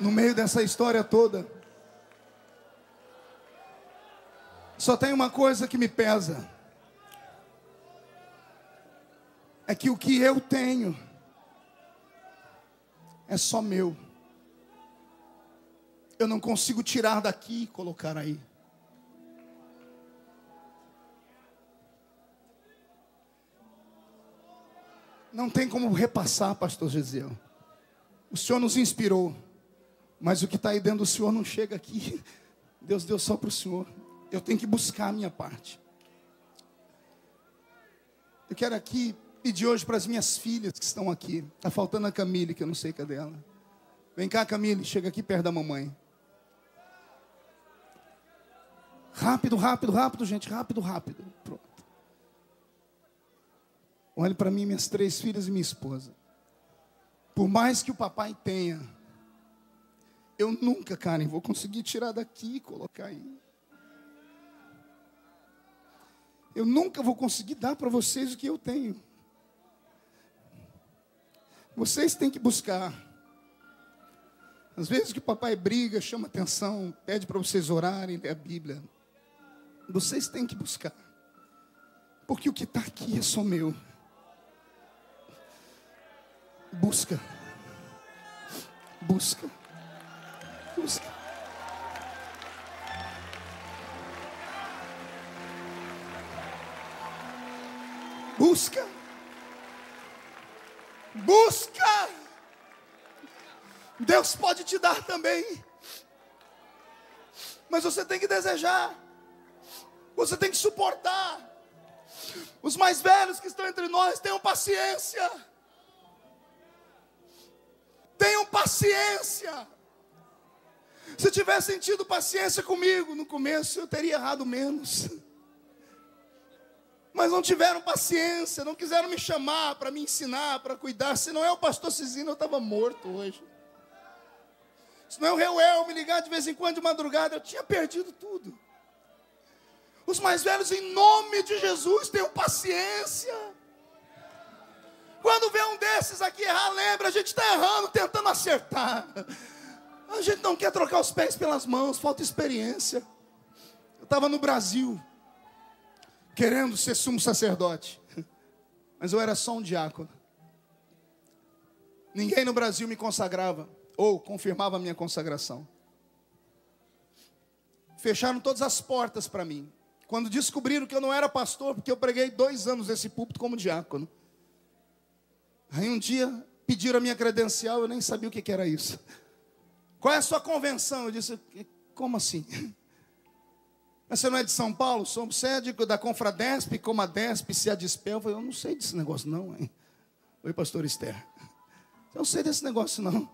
No meio dessa história toda, só tem uma coisa que me pesa. É que o que eu tenho é só meu. Eu não consigo tirar daqui e colocar aí. Não tem como repassar, pastor Gesiel. O Senhor nos inspirou. Mas o que está aí dentro do Senhor não chega aqui. Deus deu só para o Senhor. Eu tenho que buscar a minha parte. Eu quero aqui pedir hoje para as minhas filhas que estão aqui. Está faltando a Camille, que eu não sei cadê ela. Vem cá, Camille, chega aqui perto da mamãe. Rápido, rápido, rápido, gente. Rápido, rápido. Pronto. Olhe para mim, minhas 3 filhas e minha esposa. Por mais que o papai tenha, eu nunca, Karen, vou conseguir tirar daqui e colocar aí. Eu nunca vou conseguir dar para vocês o que eu tenho. Vocês têm que buscar. Às vezes que o papai briga, chama atenção, pede para vocês orarem, ler a Bíblia. Vocês têm que buscar. Porque o que está aqui é só meu. Busca. Busca. Busca. Busca. Busca. Deus pode te dar também. Mas você tem que desejar. Você tem que suportar. Os mais velhos que estão entre nós, tenham paciência. Tenham paciência. Se tivessem tido paciência comigo no começo, eu teria errado menos. Mas não tiveram paciência, não quiseram me chamar para me ensinar, para cuidar. Se não é o pastor Cisino, eu estava morto hoje. Senão o Reuel me ligar de vez em quando de madrugada, eu tinha perdido tudo. Os mais velhos, em nome de Jesus, tenham paciência. Quando vê um desses aqui errar, lembra, a gente está errando, tentando acertar. A gente não quer trocar os pés pelas mãos, falta experiência. Eu estava no Brasil, querendo ser sumo sacerdote, mas eu era só um diácono. Ninguém no Brasil me consagrava, ou confirmava a minha consagração. Fecharam todas as portas para mim. Quando descobriram que eu não era pastor, porque eu preguei 2 anos nesse púlpito como diácono. Aí um dia pediram a minha credencial, eu nem sabia o que era isso. Qual é a sua convenção? Eu disse, como assim? Mas você não é de São Paulo? Você é da Confradesp, como a Desp, se a Dispel? Eu falei, eu não sei desse negócio não, hein? Oi, pastor Esther. Eu não sei desse negócio não.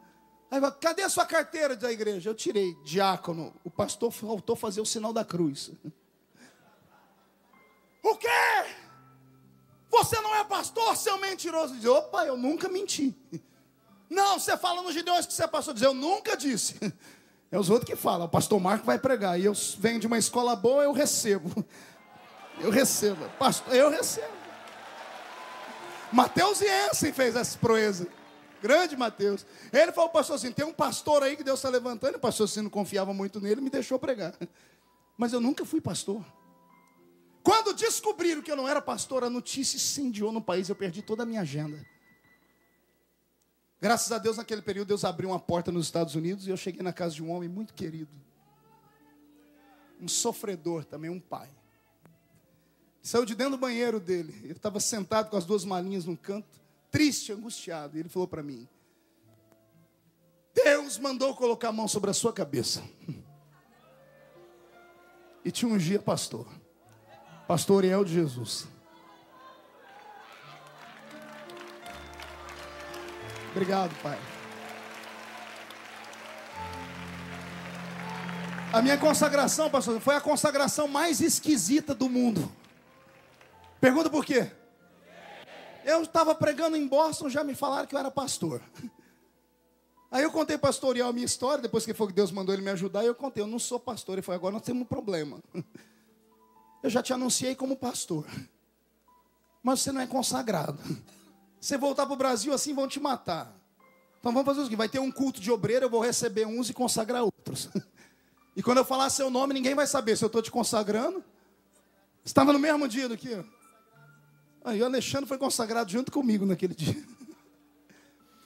Aí, cadê a sua carteira da igreja? Eu tirei, diácono. O pastor faltou fazer o sinal da cruz. O quê? Você não é pastor, seu mentiroso? Diz, opa, eu nunca menti. Não, você fala nos Gideões que você é pastor. Diz, eu nunca disse. É os outros que falam, o pastor Marco vai pregar. E eu venho de uma escola boa, eu recebo. Eu recebo. Pastor, eu recebo. Mateus Jensen fez essa proeza. Grande Mateus. Ele falou, pastor assim, tem um pastor aí que Deus está levantando. O pastor assim não confiava muito nele, me deixou pregar. Mas eu nunca fui pastor. Quando descobriram que eu não era pastor, a notícia incendiou no país, eu perdi toda a minha agenda. Graças a Deus, naquele período, Deus abriu uma porta nos Estados Unidos e eu cheguei na casa de um homem muito querido. Um sofredor também, um pai. Saiu de dentro do banheiro dele. Ele estava sentado com as 2 malinhas num canto, triste, angustiado. E ele falou para mim, Deus mandou colocar a mão sobre a sua cabeça. E te ungia pastor. Pastor Ariel de Jesus. Obrigado, Pai. A minha consagração, pastor, foi a consagração mais esquisita do mundo. Pergunta por quê? Eu estava pregando em Boston, já me falaram que eu era pastor. Aí eu contei para o pastor Ariel a minha história, depois que foi que Deus mandou ele me ajudar, e eu contei, eu não sou pastor. Ele falou, agora nós temos um problema. Eu já te anunciei como pastor, mas você não é consagrado. Você voltar para o Brasil assim, vão te matar. Então vamos fazer o seguinte, vai ter um culto de obreiro, eu vou receber uns e consagrar outros. E quando eu falar seu nome, ninguém vai saber se eu estou te consagrando. Estava no mesmo dia do que? Aí o Alexandre foi consagrado junto comigo naquele dia.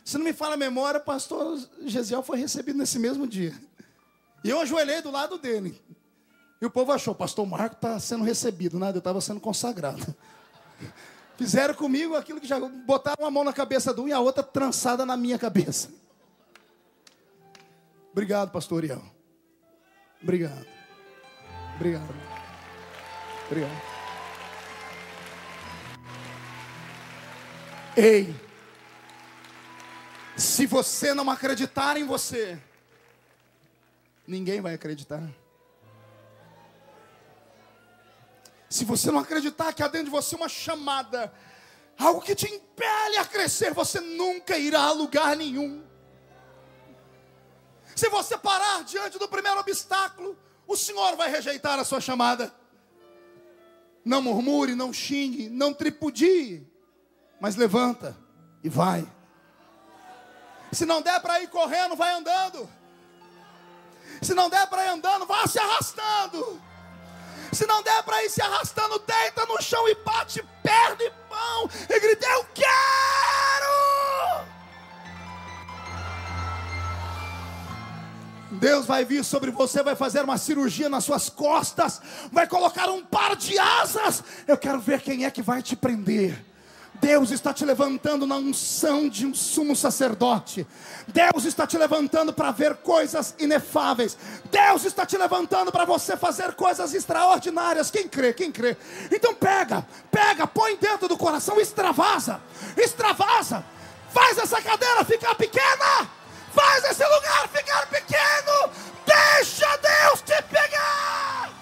Se não me fala a memória, o pastor Gesiel foi recebido nesse mesmo dia. E eu ajoelhei do lado dele. E o povo achou, pastor Marco está sendo recebido. Nada, eu estava sendo consagrado. Fizeram comigo aquilo que já botaram uma mão na cabeça de um e a outra trançada na minha cabeça. Obrigado, pastor Ariel. Obrigado. Obrigado. Obrigado. Ei, se você não acreditar em você, ninguém vai acreditar. Se você não acreditar que há dentro de você uma chamada, algo que te impele a crescer, você nunca irá a lugar nenhum. Se você parar diante do primeiro obstáculo, o Senhor vai rejeitar a sua chamada. Não murmure, não xingue, não tripudie, mas levanta e vai. Se não der para ir correndo, vai andando. Se não der para ir andando, vá se arrastando. Se não der para ir se arrastando, deita no chão e bate perna e mão e grita, eu quero! Deus vai vir sobre você, vai fazer uma cirurgia nas suas costas, vai colocar um par de asas. Eu quero ver quem é que vai te prender. Deus está te levantando na unção de um sumo sacerdote. Deus está te levantando para ver coisas inefáveis. Deus está te levantando para você fazer coisas extraordinárias. Quem crê? Quem crê? Então pega, põe dentro do coração, extravasa. Faz essa cadeira ficar pequena. Faz esse lugar ficar pequeno. Deixa Deus te pegar.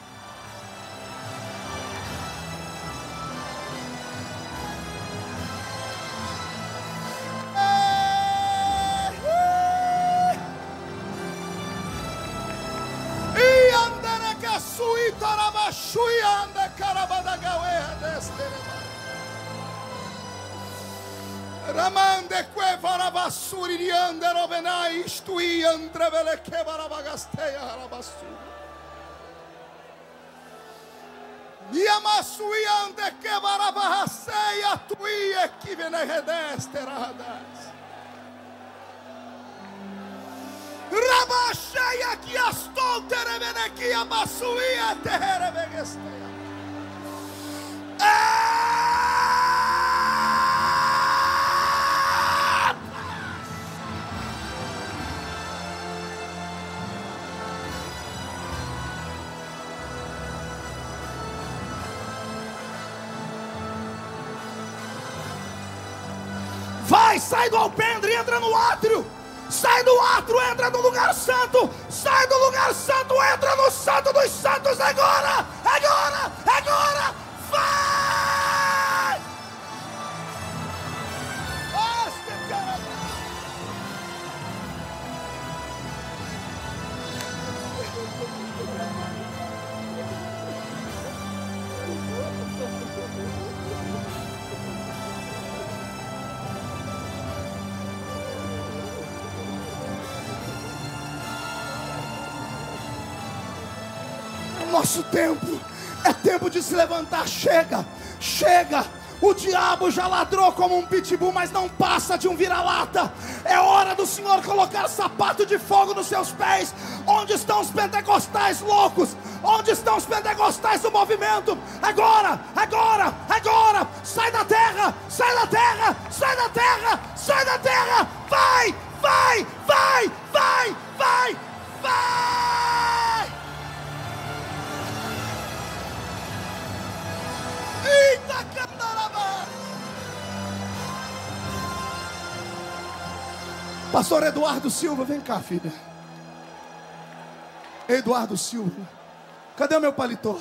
Ramande que varabasuri diande rovenai istui entrevele que varabagasteia harabasuri. Yamasui ande que varabahaseia tui que venegedeste radas. Rabacheia que astou terevene amasuia terevegesteia. Vai, sai do alpendre, entra no átrio. Sai do átrio, entra no lugar santo. Sai do lugar santo, entra no santo dos santos agora. Agora, agora. Vai! Nosso tempo é tempo de se levantar. Chega, chega. O diabo já ladrou como um pitbull, mas não passa de um vira-lata. É hora do Senhor colocar sapato de fogo nos seus pés. Onde estão os pentecostais loucos? Onde estão os pentecostais do movimento? Agora, agora, agora. Sai da terra, sai da terra, sai da terra, sai da terra. Vai, vai, vai, vai, vai, vai. Eita, candarabá. Pastor Eduardo Silva, vem cá, filha. Eduardo Silva, cadê o meu paletó?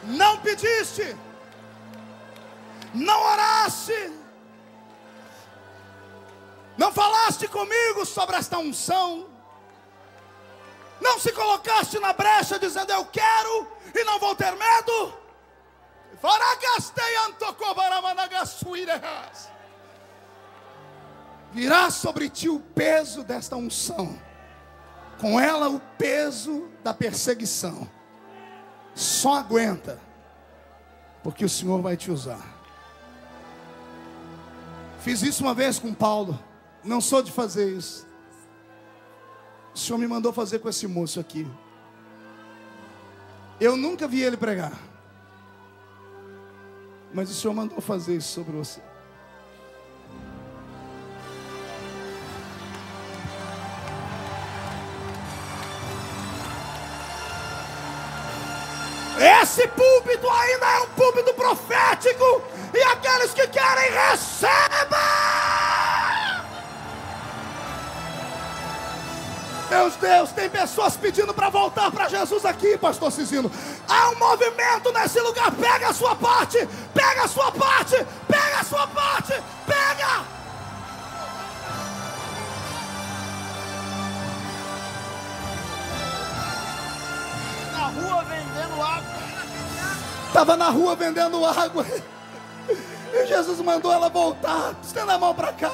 Não pediste, não oraste, não falaste comigo sobre esta unção, não se colocaste na brecha dizendo eu quero e não vou ter medo. Virá sobre ti o peso desta unção, com ela o peso da perseguição. Só aguenta, porque o Senhor vai te usar. Fiz isso uma vez com Paulo. Não sou de fazer isso. O Senhor me mandou fazer com esse moço aqui. Eu nunca vi ele pregar, mas o Senhor mandou fazer isso sobre você. Esse púlpito ainda é um púlpito profético. E aqueles que querem, recebam. Meus Deus, tem pessoas pedindo para voltar para Jesus aqui, pastor Cizino. Há um movimento nesse lugar. Pega a sua parte. Pega a sua parte. Pega a sua parte. Pega. Rua vendendo água. Estava na rua vendendo água. E Jesus mandou ela voltar. Estenda a mão para cá.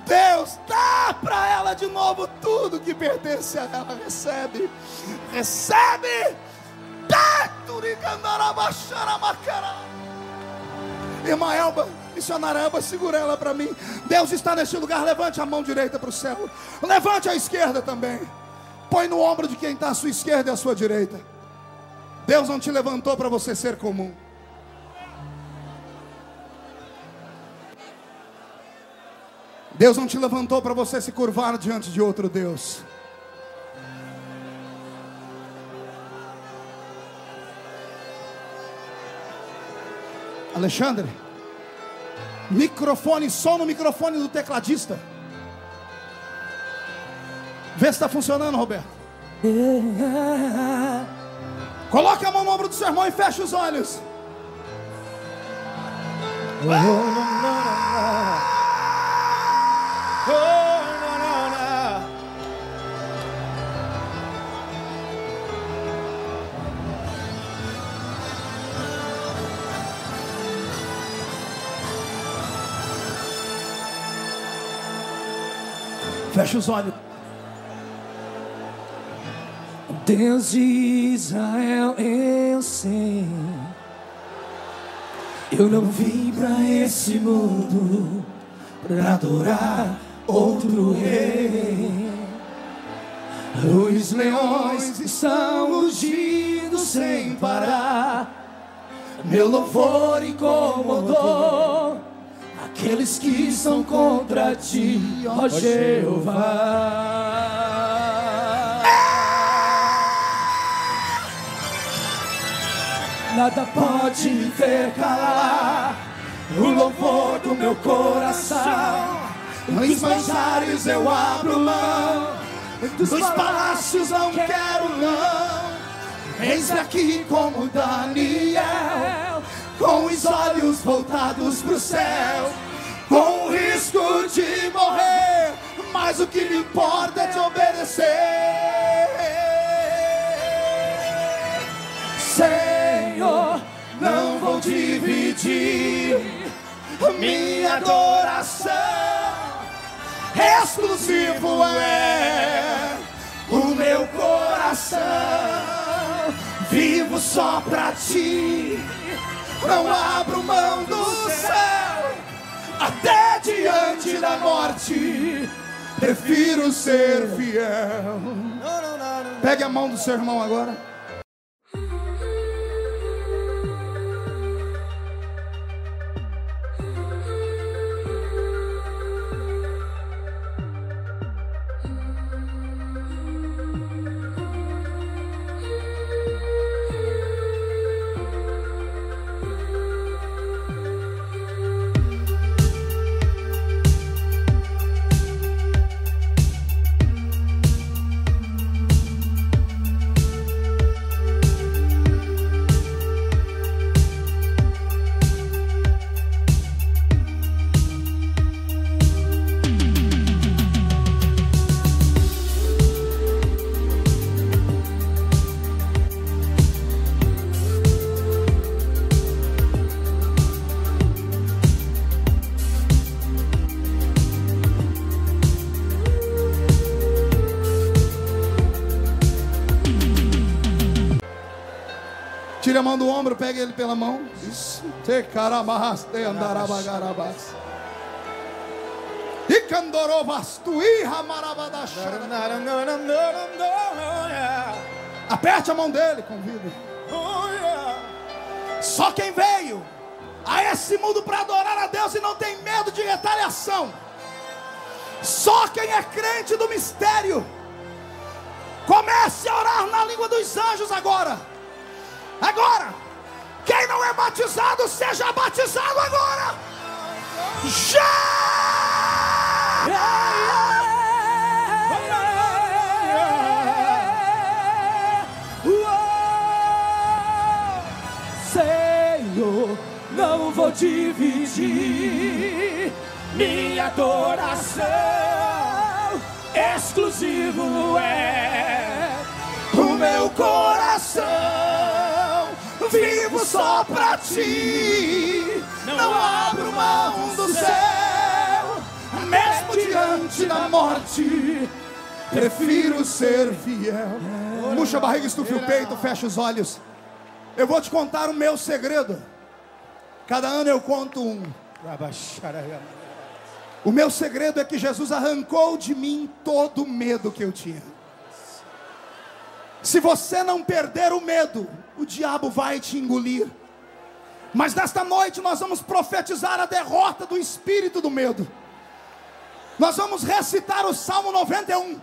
Deus, dá para ela de novo tudo que pertence a ela. Recebe. Recebe. Irmã Elba, missionária Elba, segura ela para mim. Deus está neste lugar. Levante a mão direita para o céu. Levante a esquerda também. Põe no ombro de quem está à sua esquerda e à sua direita. Deus não te levantou para você ser comum. Deus não te levantou para você se curvar diante de outro Deus. Alexandre, microfone, som no microfone do tecladista. Vê se está funcionando, Roberto. Coloque a mão no ombro do seu irmão e feche os olhos. Feche os olhos. Deus de Israel, eu sei, eu não vim pra esse mundo pra adorar outro rei. Os leões estão rugindo sem parar, meu louvor incomodou aqueles que são contra ti, ó Jeová. Nada pode me ver calar o louvor do meu coração. Nos manjares eu abro mão, dos palácios não quero não. Eis-me aqui como Daniel, com os olhos voltados pro céu, com o risco de morrer, mas o que me importa é te obedecer. Senhor, não vou dividir minha adoração, exclusivo é o meu coração. Vivo só pra ti, não abro mão do céu, até diante da morte prefiro ser fiel. Pegue a mão do seu irmão agora. Tire a mão do ombro, pegue ele pela mão. Isso. Te caramas, te andarabagarabas. E candorovas, tu irra marabadachara. Aperte a mão dele, convida. Só quem veio a esse mundo para adorar a Deus e não tem medo de retaliação. Só quem é crente do mistério. Comece a orar na língua dos anjos agora. Agora, quem não é batizado, seja batizado agora. Já! Senhor, não vou dividir minha adoração, exclusivo é o meu coração. Vivo só pra ti, não abro mão do céu, mesmo diante da morte, prefiro ser fiel. Puxa a barriga, estufe o peito, fecha os olhos. Eu vou te contar o meu segredo. Cada ano eu conto um. O meu segredo é que Jesus arrancou de mim todo o medo que eu tinha. Se você não perder o medo, o diabo vai te engolir. Mas nesta noite nós vamos profetizar a derrota do espírito do medo. Nós vamos recitar o Salmo 91.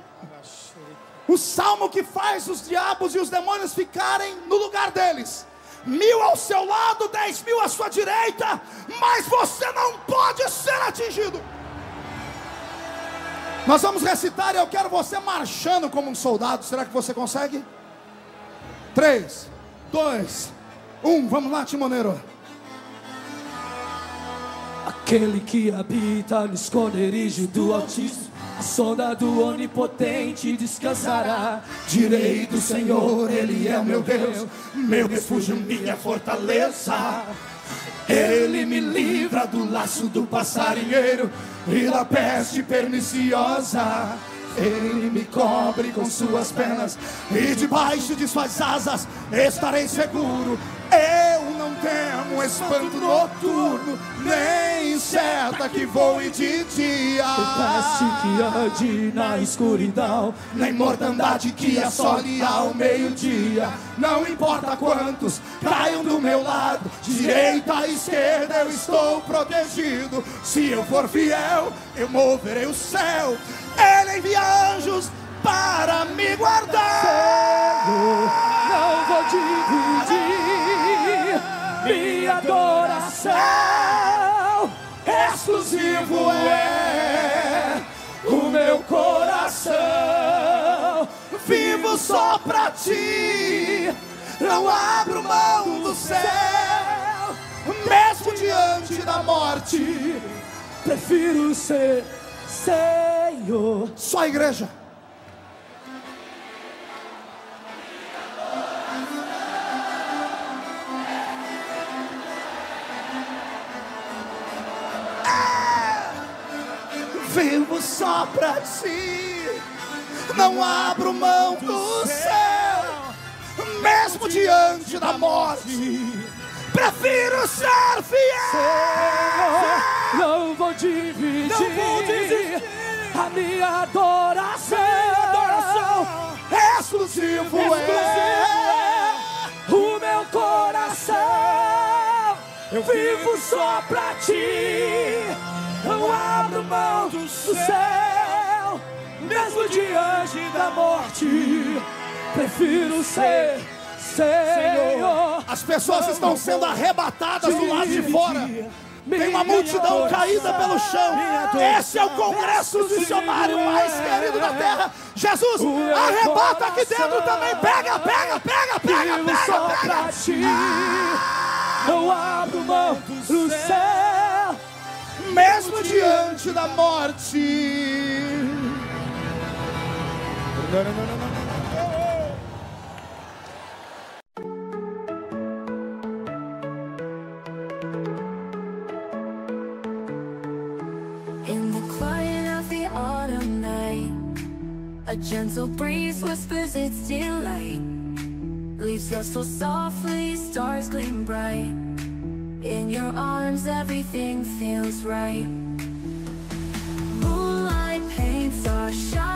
O salmo que faz os diabos e os demônios ficarem no lugar deles. 1000 ao seu lado, 10.000 à sua direita, mas você não pode ser atingido. Nós vamos recitar e eu quero você marchando como um soldado. Será que você consegue? 3, 2, 1, vamos lá, timoneiro. Aquele que habita no esconderijo do Altíssimo, a sombra do Onipotente descansará. Direi do Senhor, Ele é o meu Deus, meu refúgio, minha fortaleza. Ele me livra do laço do passarinheiro e da peste perniciosa. Ele me cobre com suas penas e debaixo de suas asas estarei seguro. Eu não temo espanto noturno, nem seta que voe de dia, peste que ande na escuridão, nem mortandade que assole ao meio-dia. Não importa quantos caiam do meu lado, direita, esquerda, eu estou protegido. Se eu for fiel, eu moverei o céu. Ele envia anjos para me guardar. Senhor, não vou dividir minha adoração. Exclusivo é o meu coração. Vivo só pra ti, não abro mão do céu. Mesmo diante da morte, prefiro ser Senhor. Só a igreja. Vivo só pra ti, não abro mão do céu. Mesmo diante da morte, prefiro ser fiel. Senhor, não vou dividir a minha adoração. Exclusivo é o meu coração. Eu vivo só pra ti, não abro mão do céu. Mesmo diante da morte, prefiro ser Senhor. As pessoas estão sendo arrebatadas do lado de fora. Tem uma multidão caída pelo chão. Esse é o congresso missionário mais querido da terra. Jesus, arrebata aqui dentro também. Pega, pega, pega, pega, só pega, pra ti, não abro mão do céu. Mesmo diante da morte. In the quiet of the autumn night, a gentle breeze whispers its delight. Leaves rustle softly, stars gleam bright. In your arms everything feels right. Moonlight paints our shine.